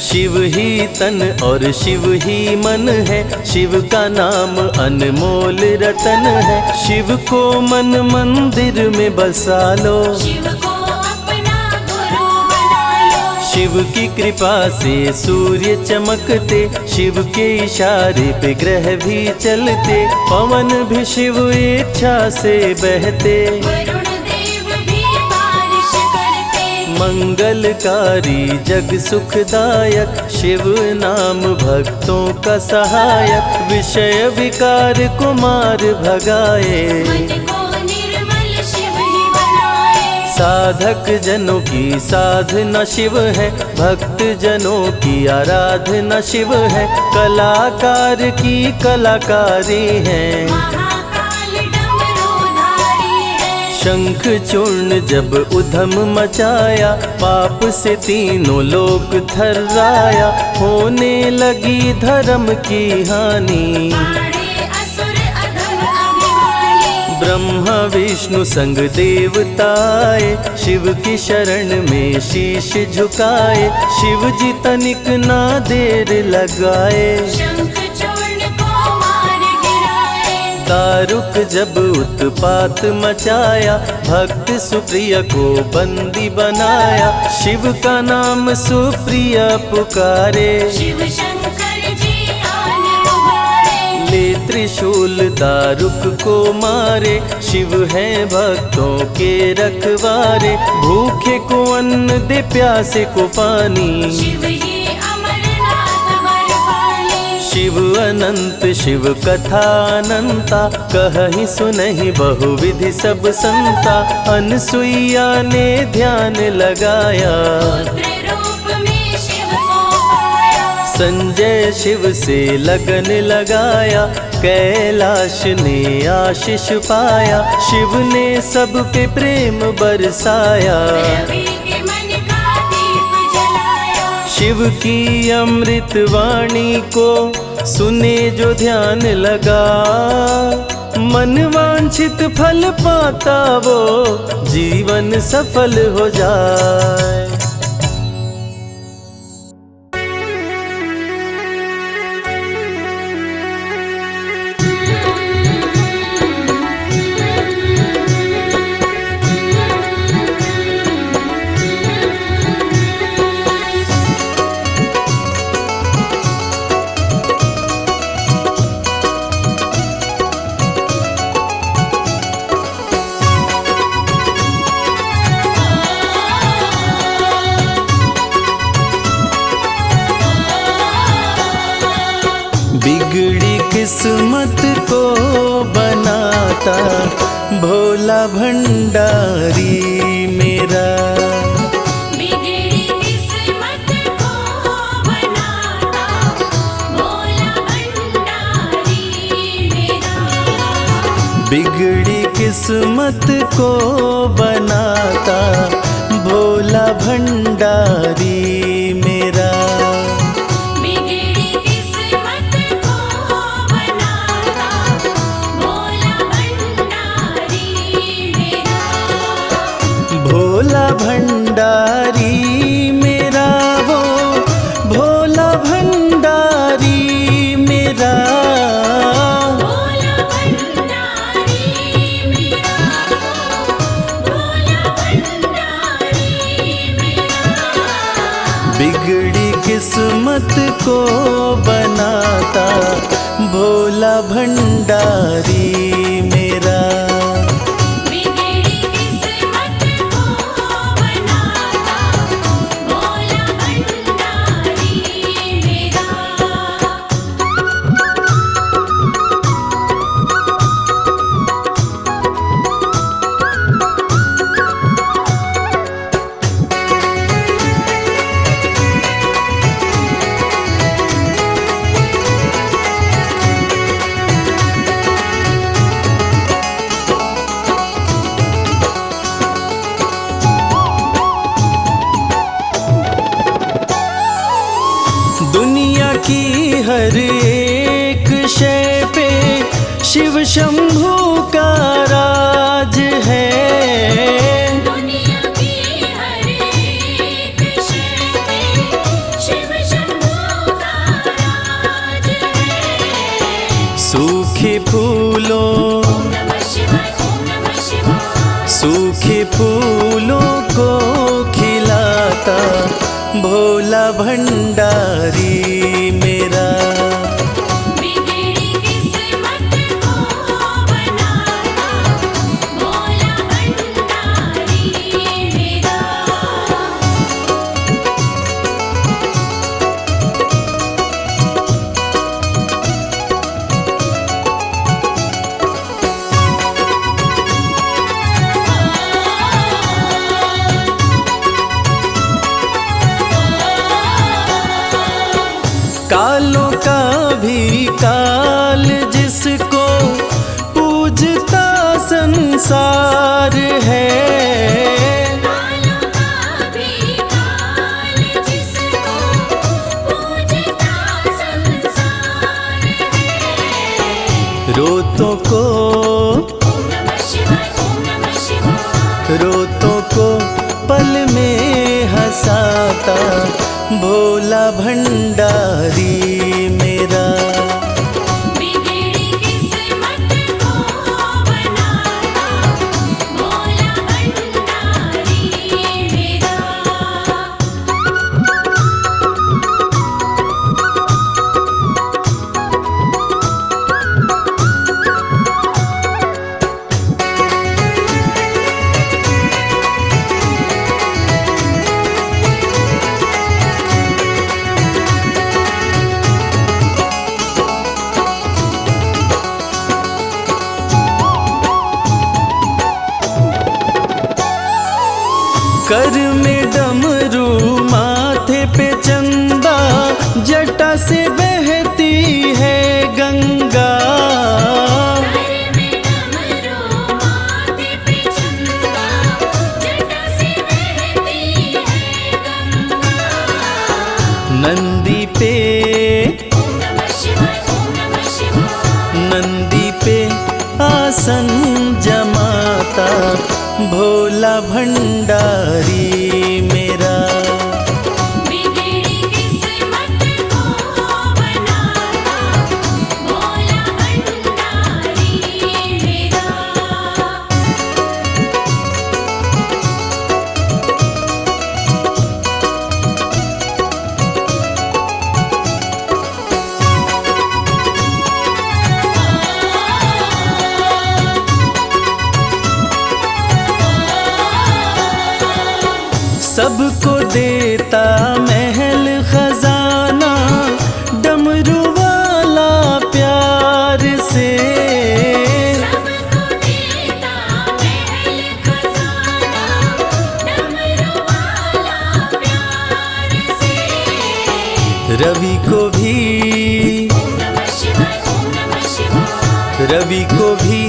शिव ही तन और शिव ही मन है, शिव का नाम अनमोल रतन है। शिव को मन मंदिर में बसा लो, शिव को अपना गुरु बना लो। शिव की कृपा से सूर्य चमकते, शिव के इशारे पे ग्रह भी चलते। पवन भी शिव इच्छा से बहते, वरुण देव भी बारिश करते। मंगलकारी जग सुखदायक, शिव नाम भक्तों का सहायक, विषय विकार को मार भगाए, मन को निर्मल शिव ही बनाए। साधक जनों की साधना शिव है, भक्त जनों की आराधना शिव है, कलाकार की कलाकारी है, महाकाल डमरूधारी है। शंख चूर्ण जब उधम मचाया, पाप से तीनों लोक थर्राया, होने लगी धर्म की हानि, पाड़े असुर अधम अभिमानी। ब्रह्मा विष्णु संग देवताए, शिव की शरण में शीश झुकाए, शिव जी तनिक ना देर लगाए, शंख चूर्ण को मार गिराए। दारुक जब उत्पात मचाया, भक्त सुप्रिय को बंदी बनाया, शिव का नाम सुप्रिय पुकारे, शिव शंकर जी आन उबारे। ले त्रिशूल दारुक को मारे, शिव है भक्तों के रखवारे, भूखे को अन्न दे प्यासे को पानी, शिव ही अमरनाथ बरपाली। शिव अनंत शिव कथा अनंता, कहीं सुनहि बहुविधि सब संता, अनसुईया ने ध्यान लगाया, पुत्र रूप में शिव को पाया। संजय शिव से लगन लगाया, कैलाश ने आशीष पाया, शिव ने सब पे प्रेम बरसाया, रवि के मन का दीप जलाया। शिव की अमृत वाणी को सुने जो ध्यान लगा, मन वांछित फल पाता वो जीवन सफल हो जाए। बिगड़ी किस्मत को बनाता भोला भंडारी मेरा, बिगड़ी किस्मत को बनाता भोला भंडारी मेरा। बिगड़ी किस्मत को बनाता भोला भंडारी मेरा, बिगड़ी किस्मत को बनाता भोला भंडारी मेरा। भोला भंडारी मेरा वो भोला भंडारी मेरा, भोला भंडारी मेरा। भोला भंडारी मेरा। बिगड़ी किस्मत को बनाता भोला भंडारी मेरा, बिगड़ी किस्मत को बनाता भोला भंडारी मेरा। दुनिया की हर एक शय पे शिव शंभू का राज है, दुनिया की हर एक शय पे शिव शंभू का राज है। सूखे फूलों ओम नमः शिवाय, ओम नमः शिवाय। सूखे फूलों को खिलाता भोला भंडारी मेरा, बिगड़ी किस्मत को बनाता भोला भंडारी मेरा। रोतों को ओम नमः शिवाय, ओम नमः शिवाय। रोतों को पल में हंसाता भोला भंडारी मेरा। बिगड़ी किस्मत को बनाता भोला भंडारी मेरा। कर में डमरू माथे पे चंदा, जटा से बहती है गंगा। घर में डमरू माथे पे चंदा, जटा से बहती है गंगा। नंदी पे ओम नमः शिवाय, ओम नमः शिवाय। नंदी पे आसन जमाता भोला भंडारी मेरा। बिगड़ी किस्मत को बनाता भोला भंडारी मेरा। सबको देता महल खजाना, डमरू वाला प्यार से। सबको देता महल खजाना, डमरू वाला प्यार से। रवि को भी ओम नमः शिवाय, ओम नमः शिवाय। रवि को भी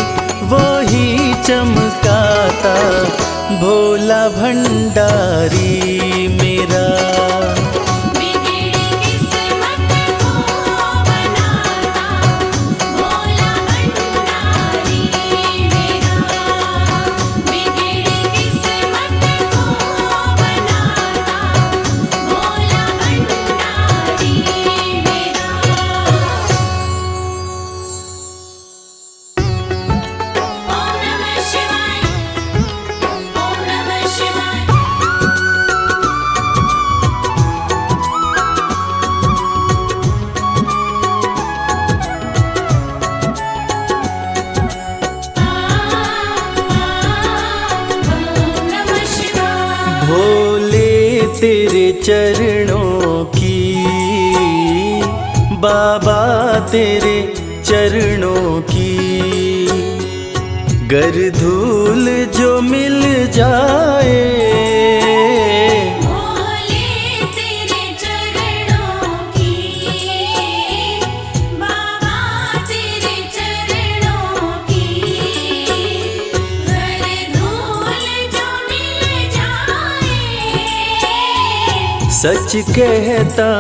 वही चमकाता भोला भंडारी मेरा। बिगड़ी किस्मत को बनाता भोला भंडारी मेरा। बिगड़ी किस्मत को बनाता भोला भंडारी मेरा। ओम नमः शिवाय, ओम नमः शिवाय। ओम नमः शिवाय। भोले तेरे चरणों की, बाबा तेरे चरणों की, गर धूल जो मिल जाए। भोले तेरे चरणों की, बाबा तेरे चरणों की, घर धूल जो मिल जाए। सच कहता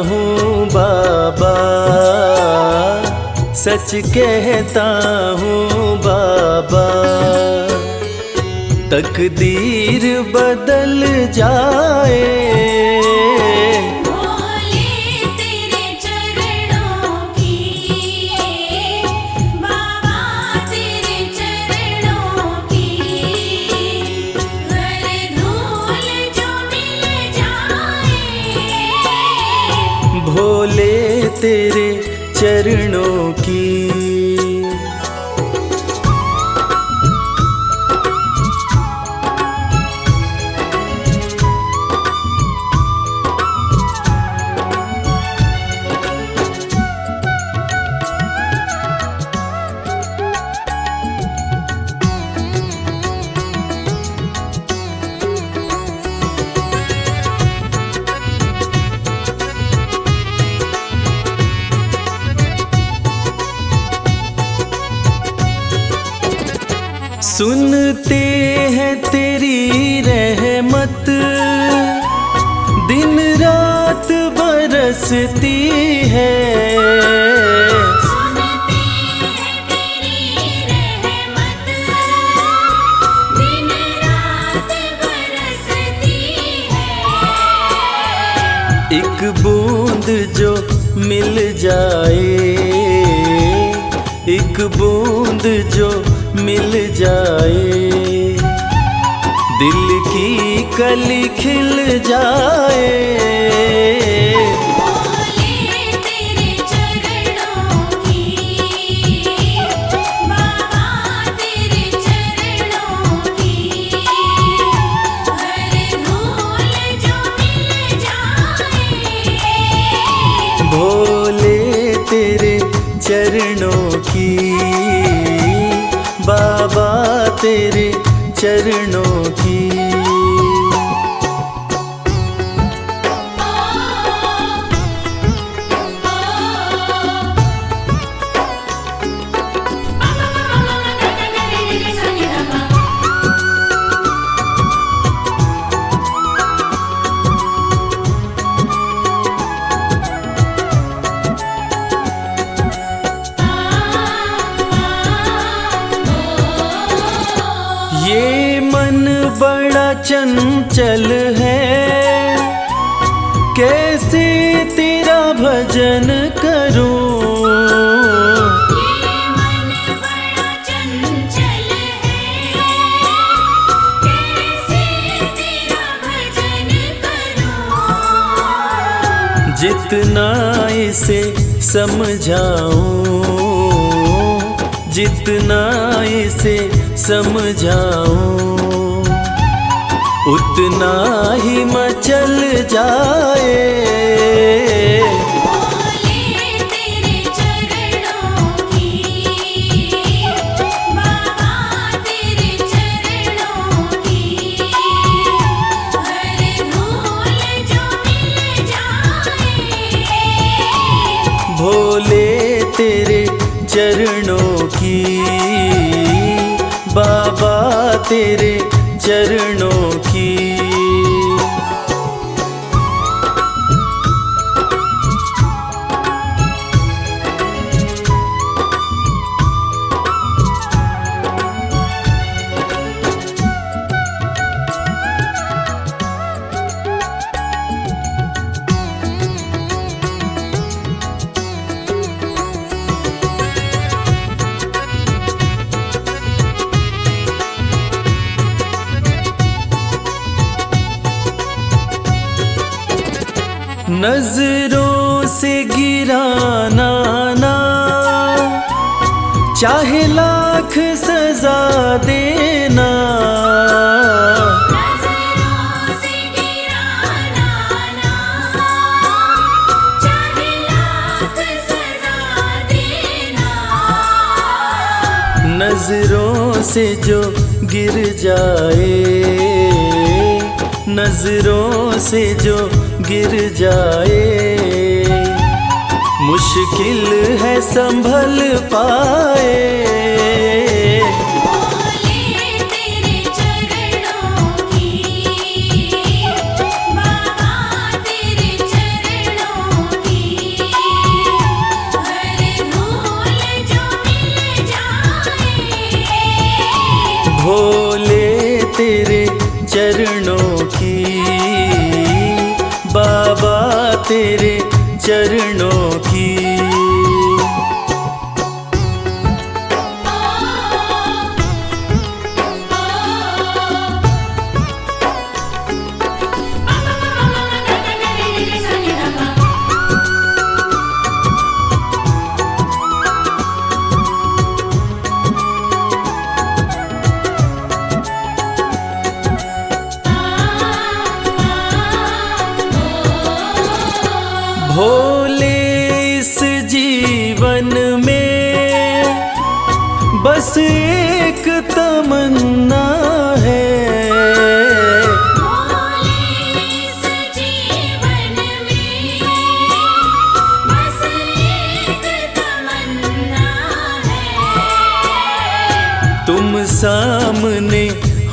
हूँ बाबा, सच कहता हूँ बाबा, तकदीर बदल जाए। भोले तेरे चरणों की, बाबा तेरे चरणों की, घर धूल जो मिल जाए। भोले तेरे चरणों की। सुनते हैं तेरी रहमत, दिन रात बरसती है। सुनते हैं तेरी बूंद जो मिल जाए, एक बूंद जो मिल जाए, दिल की कली खिल जाए। बोले तेरे चरणों की, बाबा तेरे चरणों की, हर धूल जो मिल जाए। भोले तेरे चरणों की, बाबा तेरे चरणों की। ये मन बड़ा चंचल है, कैसे तेरा भजन करूं। ये मन बड़ा चंचल है, कैसे तेरा भजन करूं। जितना इसे समझाऊं, जितना इसे समझाऊं, उतना ही मचल जाए। बोले तेरे चरणों की, बाबा तेरे चरणों की, हर धूल जो मिल जाए। भोले तेरे चरणों की, बाबा तेरे चरणों की। नजरों से गिराना ना, चाहे लाख सजा देना। नजरों से गिराना ना, चाहे लाख सजा देना। नजरों से जो गिर जाए, नजरों से जो गिर जाए, मुश्किल है संभल पाए। बोले तेरे चरणों की, बाबा तेरे चरणों की, हर धूल जो मिल जाए। भोले तेरे चरणों की, बाबा तेरे चरणों की। भोले इस जीवन में बस एक तमन्ना है। बोले इस जीवन में बस एक तमन्ना है। तुम सामने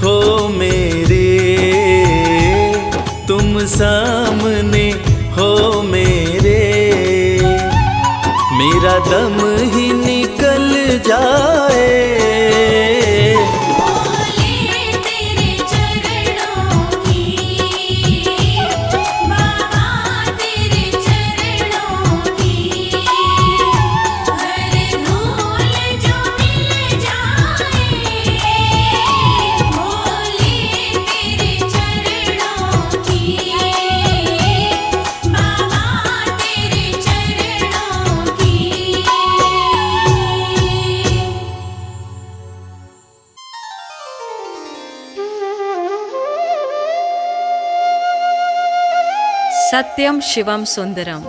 हो मेरे, तुम सामने हो मेरे, मेरा दम ही निकल जाए। बोले तेरे चरणों की, बाबा तेरे सत्यम शिवम सुंदरम,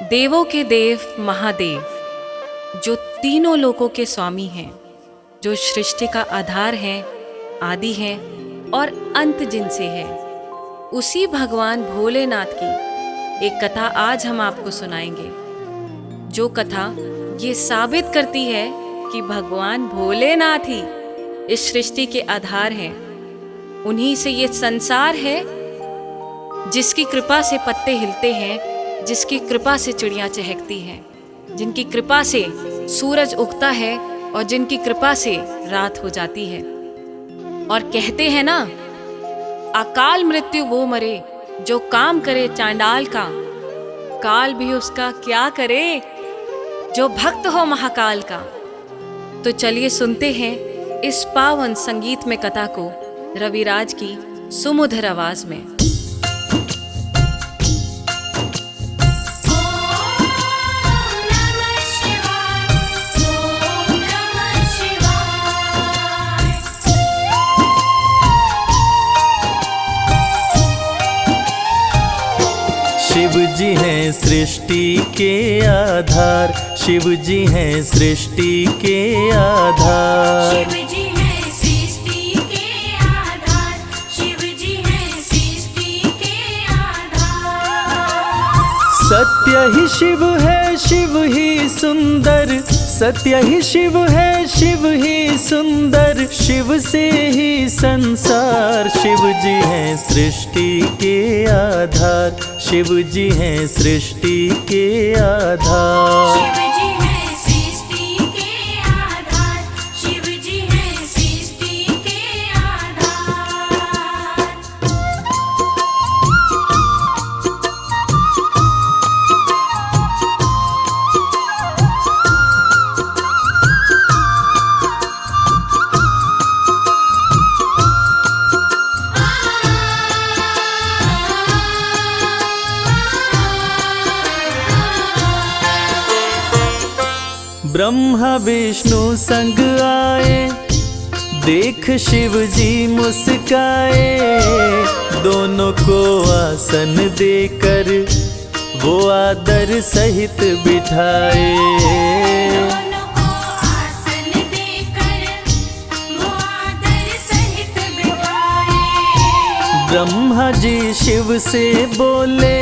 देवों के देव महादेव, जो तीनों लोकों के स्वामी हैं, जो सृष्टि का आधार हैं, आदि हैं और अंत जिनसे है, उसी भगवान भोलेनाथ की एक कथा आज हम आपको सुनाएंगे। जो कथा ये साबित करती है कि भगवान भोलेनाथ ही इस सृष्टि के आधार हैं। उन्हीं से ये संसार है, जिसकी कृपा से पत्ते हिलते हैं, जिसकी कृपा से चिड़ियाँ चहकती हैं, जिनकी कृपा से सूरज उगता है और जिनकी कृपा से रात हो जाती है। और कहते हैं ना, अकाल मृत्यु वो मरे जो काम करे चांडाल का, काल भी उसका क्या करे जो भक्त हो महाकाल का। तो चलिए सुनते हैं इस पावन संगीत में कथा को रविराज की सुमधुर आवाज में। शिव जी हैं सृष्टि के आधार, शिव जी हैं सृष्टि के आधार। शिव जी हैं सृष्टि के आधार, शिव जी हैं सृष्टि के आधार। सत्य ही शिव है, शिव ही सुंदर, सत्य ही शिव है, शिव ही सुंदर, शिव से ही संसार। शिव जी हैं सृष्टि के आधार, शिव जी हैं सृष्टि के आधार। शिव जी हैं सृष्टि के आधार, शिव जी हैं सृष्टि के आधार। ब्रह्मा विष्णु संग आए, देख शिव जी मुस्काए, दोनों को आसन देकर वो आदर सहित बिठाए। दोनों को आसन देकर वो आदर सहित बिठाए। ब्रह्मा जी शिव से बोले,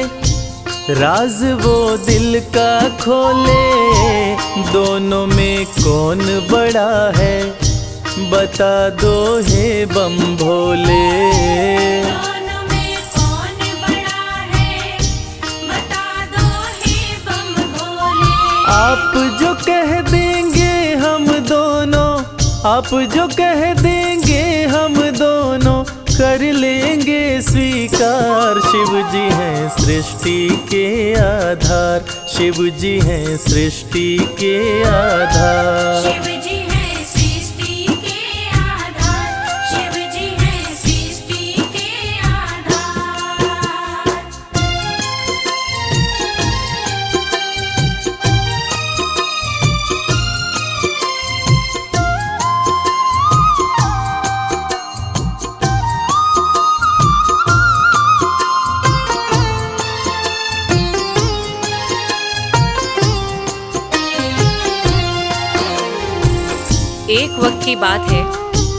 राज वो दिल का खोले, दोनों में कौन बड़ा है बता दो हे बम भोले। दोनों में कौन बड़ा है बता दो हे बम भोले। आप जो कह देंगे हम दोनों, आप जो कह देंगे हम दोनों, कर लेंगे स्वीकार। शिव जी हैं सृष्टि के आधार, शिव जी हैं सृष्टि के आधार। शिव जी हैं सृष्टि के आधार, शिव जी हैं सृष्टि के आधार। एक वक्त की बात है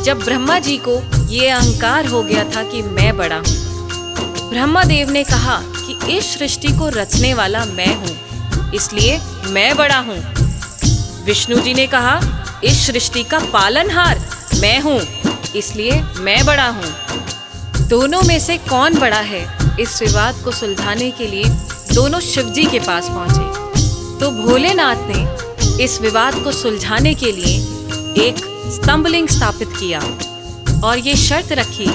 जब ब्रह्मा जी को ये अहंकार हो गया था कि मैं बड़ा हूँ। ब्रह्मा देव ने कहा कि इस सृष्टि को रचने वाला मैं हूँ, इसलिए मैं बड़ा हूँ। विष्णु जी ने कहा इस सृष्टि का पालनहार मैं हूँ, इसलिए मैं बड़ा हूँ। दोनों में से कौन बड़ा है, इस विवाद को सुलझाने के लिए दोनों शिव जी के पास पहुंचे। तो भोलेनाथ ने इस विवाद को सुलझाने के लिए एक स्तंभलिंग स्थापित किया और ये शर्त रखी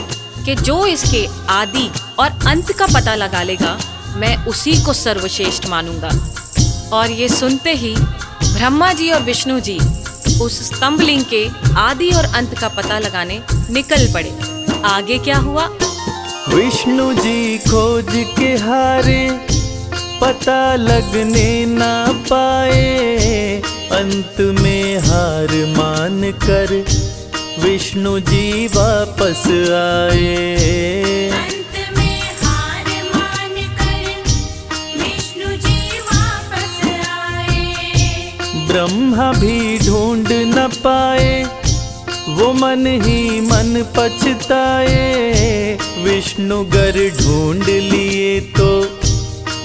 कि जो इसके आदि और अंत का पता लगा लेगा, मैं उसी को सर्वश्रेष्ठ मानूंगा। और ये सुनते ही ब्रह्मा जी और विष्णु जी उस स्तंभलिंग के आदि और अंत का पता लगाने निकल पड़े। आगे क्या हुआ? विष्णु जी खोज के हारे, पता लगने ना पाए, अंत में हार मान कर विष्णु जी वापस आए। अंत में हार मान कर ब्रह्मा भी ढूंढ न पाए, वो मन ही मन पछताए। विष्णु गर ढूंढ लिए तो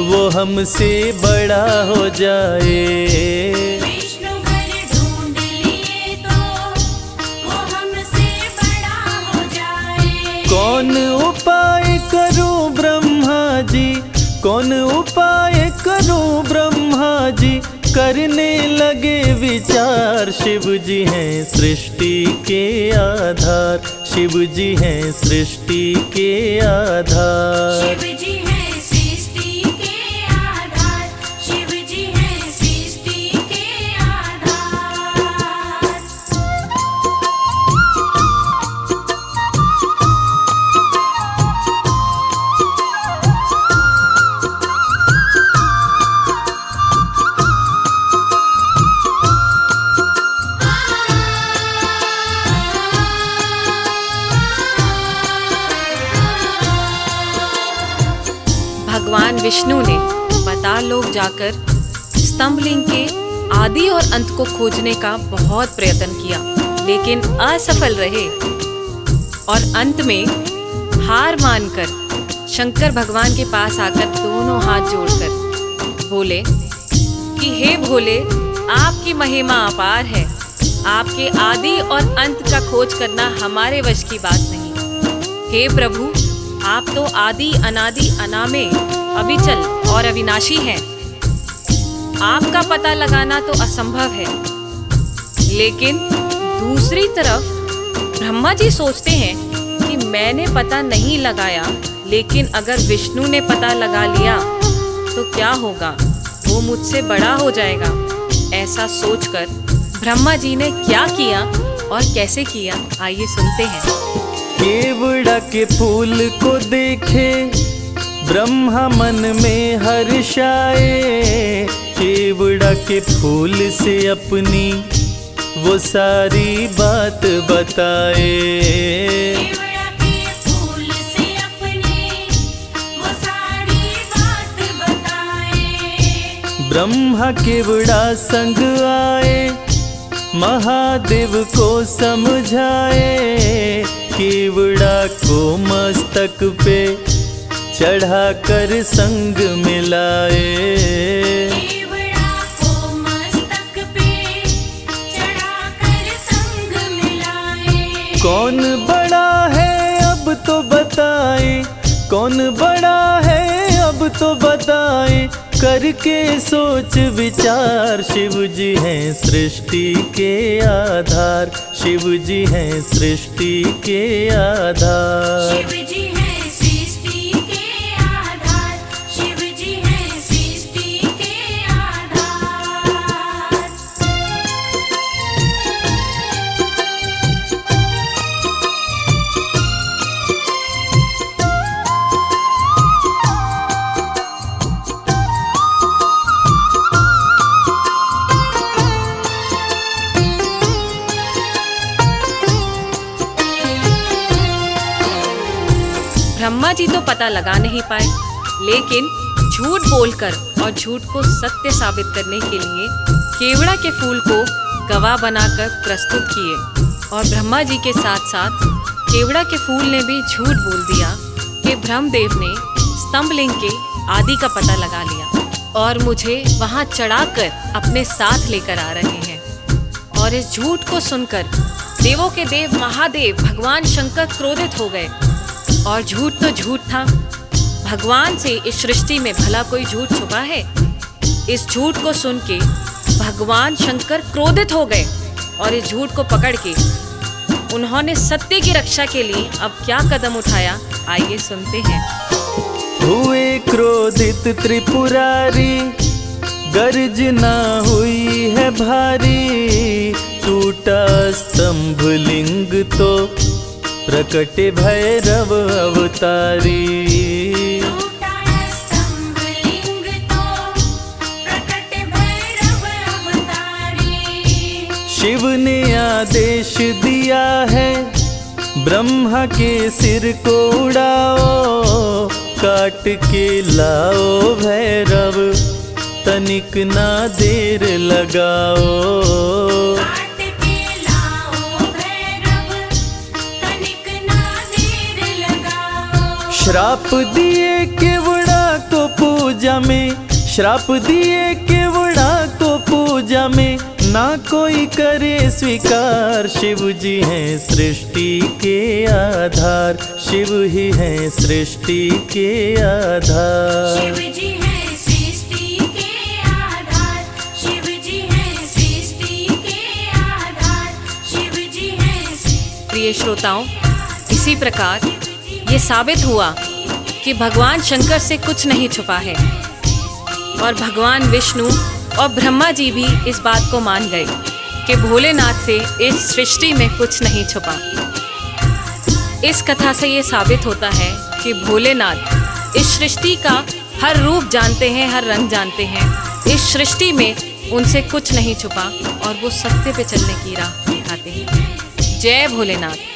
वो हमसे बड़ा हो जाए। विष्णु गर ढूंढ लिए तो वो हमसे बड़ा हो जाए। कौन उपाय करूं ब्रह्मा जी, कौन उपाय करूं ब्रह्मा जी, करने लगे विचार। शिव जी हैं सृष्टि के आधार, शिव जी हैं सृष्टि के आधार। शिव जी हैं सृष्टि के आधार, शिव जी हैं सृष्टि के आधार। भगवान विष्णु ने पाताल लोक जाकर स्तंभलिंग के आदि और अंत को खोजने का बहुत प्रयत्न किया, लेकिन असफल रहे। और अंत में हार मानकर शंकर भगवान के पास आकर दोनों हाथ जोड़कर बोले कि हे भोले, आपकी महिमा अपार है, आपके आदि और अंत का खोज करना हमारे वश की बात नहीं। हे प्रभु, आप तो आदि अनादि अनामे, अविचल और अविनाशी हैं। आपका पता लगाना तो असंभव है। लेकिन दूसरी तरफ ब्रह्मा जी सोचते हैं कि मैंने पता नहीं लगाया, लेकिन अगर विष्णु ने पता लगा लिया तो क्या होगा, वो मुझसे बड़ा हो जाएगा। ऐसा सोचकर ब्रह्मा जी ने क्या किया और कैसे किया, आइए सुनते हैं। केवड़ा के फूल को देखे ब्रह्मा मन में हर्षाए। केवड़ा के फूल से अपनी वो सारी बात बताए। केवड़ा के फूल से अपनी वो सारी बात बताए। ब्रह्मा केवड़ा संग आए, महादेव को समझाए। केवड़ा को मस्तक पे चढ़ाकर संग मिलाए। केवड़ा को मस्तक पे चढ़ाकर संग मिलाए। कौन बड़ा है अब तो बताए, कौन बड़ा है अब तो बताए। करके सोच विचार, शिव जी हैं सृष्टि के आधार, शिव जी हैं सृष्टि के आधार। शिव जी हैं सृष्टि के आधार, शिव जी हैं सृष्टि के आधार। ब्रह्मा जी तो पता लगा नहीं पाए, लेकिन झूठ बोलकर और झूठ को सत्य साबित करने के लिए केवड़ा के फूल को गवाह बनाकर प्रस्तुत किए। और ब्रह्मा जी के साथ साथ केवड़ा के फूल ने भी झूठ बोल दिया कि ब्रह्मदेव ने स्तंभलिंग के आदि का पता लगा लिया और मुझे वहां चढ़ाकर अपने साथ लेकर आ रहे हैं। और इस झूठ को सुनकर देवों के देव महादेव भगवान शंकर क्रोधित हो गए। और झूठ तो झूठ था, भगवान से इस सृष्टि में भला कोई झूठ छुपा है। इस झूठ को सुन के भगवान शंकर क्रोधित हो गए और इस झूठ को पकड़ के उन्होंने सत्य की रक्षा के लिए अब क्या कदम उठाया, आइए सुनते हैं। हुए क्रोधित त्रिपुरारी, गर्जना हुई है भारी। टूटा स्तंभ लिंग तो प्रकटे भैरव अवतारी। टूटा स्तंभ लिंग तो प्रकट भैरव अवतारी। शिव ने आदेश दिया है, ब्रह्मा के सिर को उड़ाओ। काट के लाओ भैरव तनिक ना देर लगाओ। काट के लाओ भैरव, तनिक ना देर लगाओ। श्राप दिए केवड़ा को पूजा में, श्राप दिए केवड़ा को पूजा में, ना कोई करे स्वीकार। शिव जी हैं सृष्टि के आधार, शिव ही हैं सृष्टि के आधार। शिव जी हैं सृष्टि के आधार, शिव जी हैं सृष्टि के आधार, शिव जी हैं सृष्टि। प्रिय श्रोताओं, इसी प्रकार ये साबित हुआ कि भगवान शंकर से कुछ नहीं छुपा है और भगवान विष्णु और ब्रह्मा जी भी इस बात को मान गए कि भोलेनाथ से इस सृष्टि में कुछ नहीं छुपा। इस कथा से ये साबित होता है कि भोलेनाथ इस सृष्टि का हर रूप जानते हैं, हर रंग जानते हैं। इस सृष्टि में उनसे कुछ नहीं छुपा और वो सत्य पे चलने की राह दिखाते हैं। जय भोलेनाथ।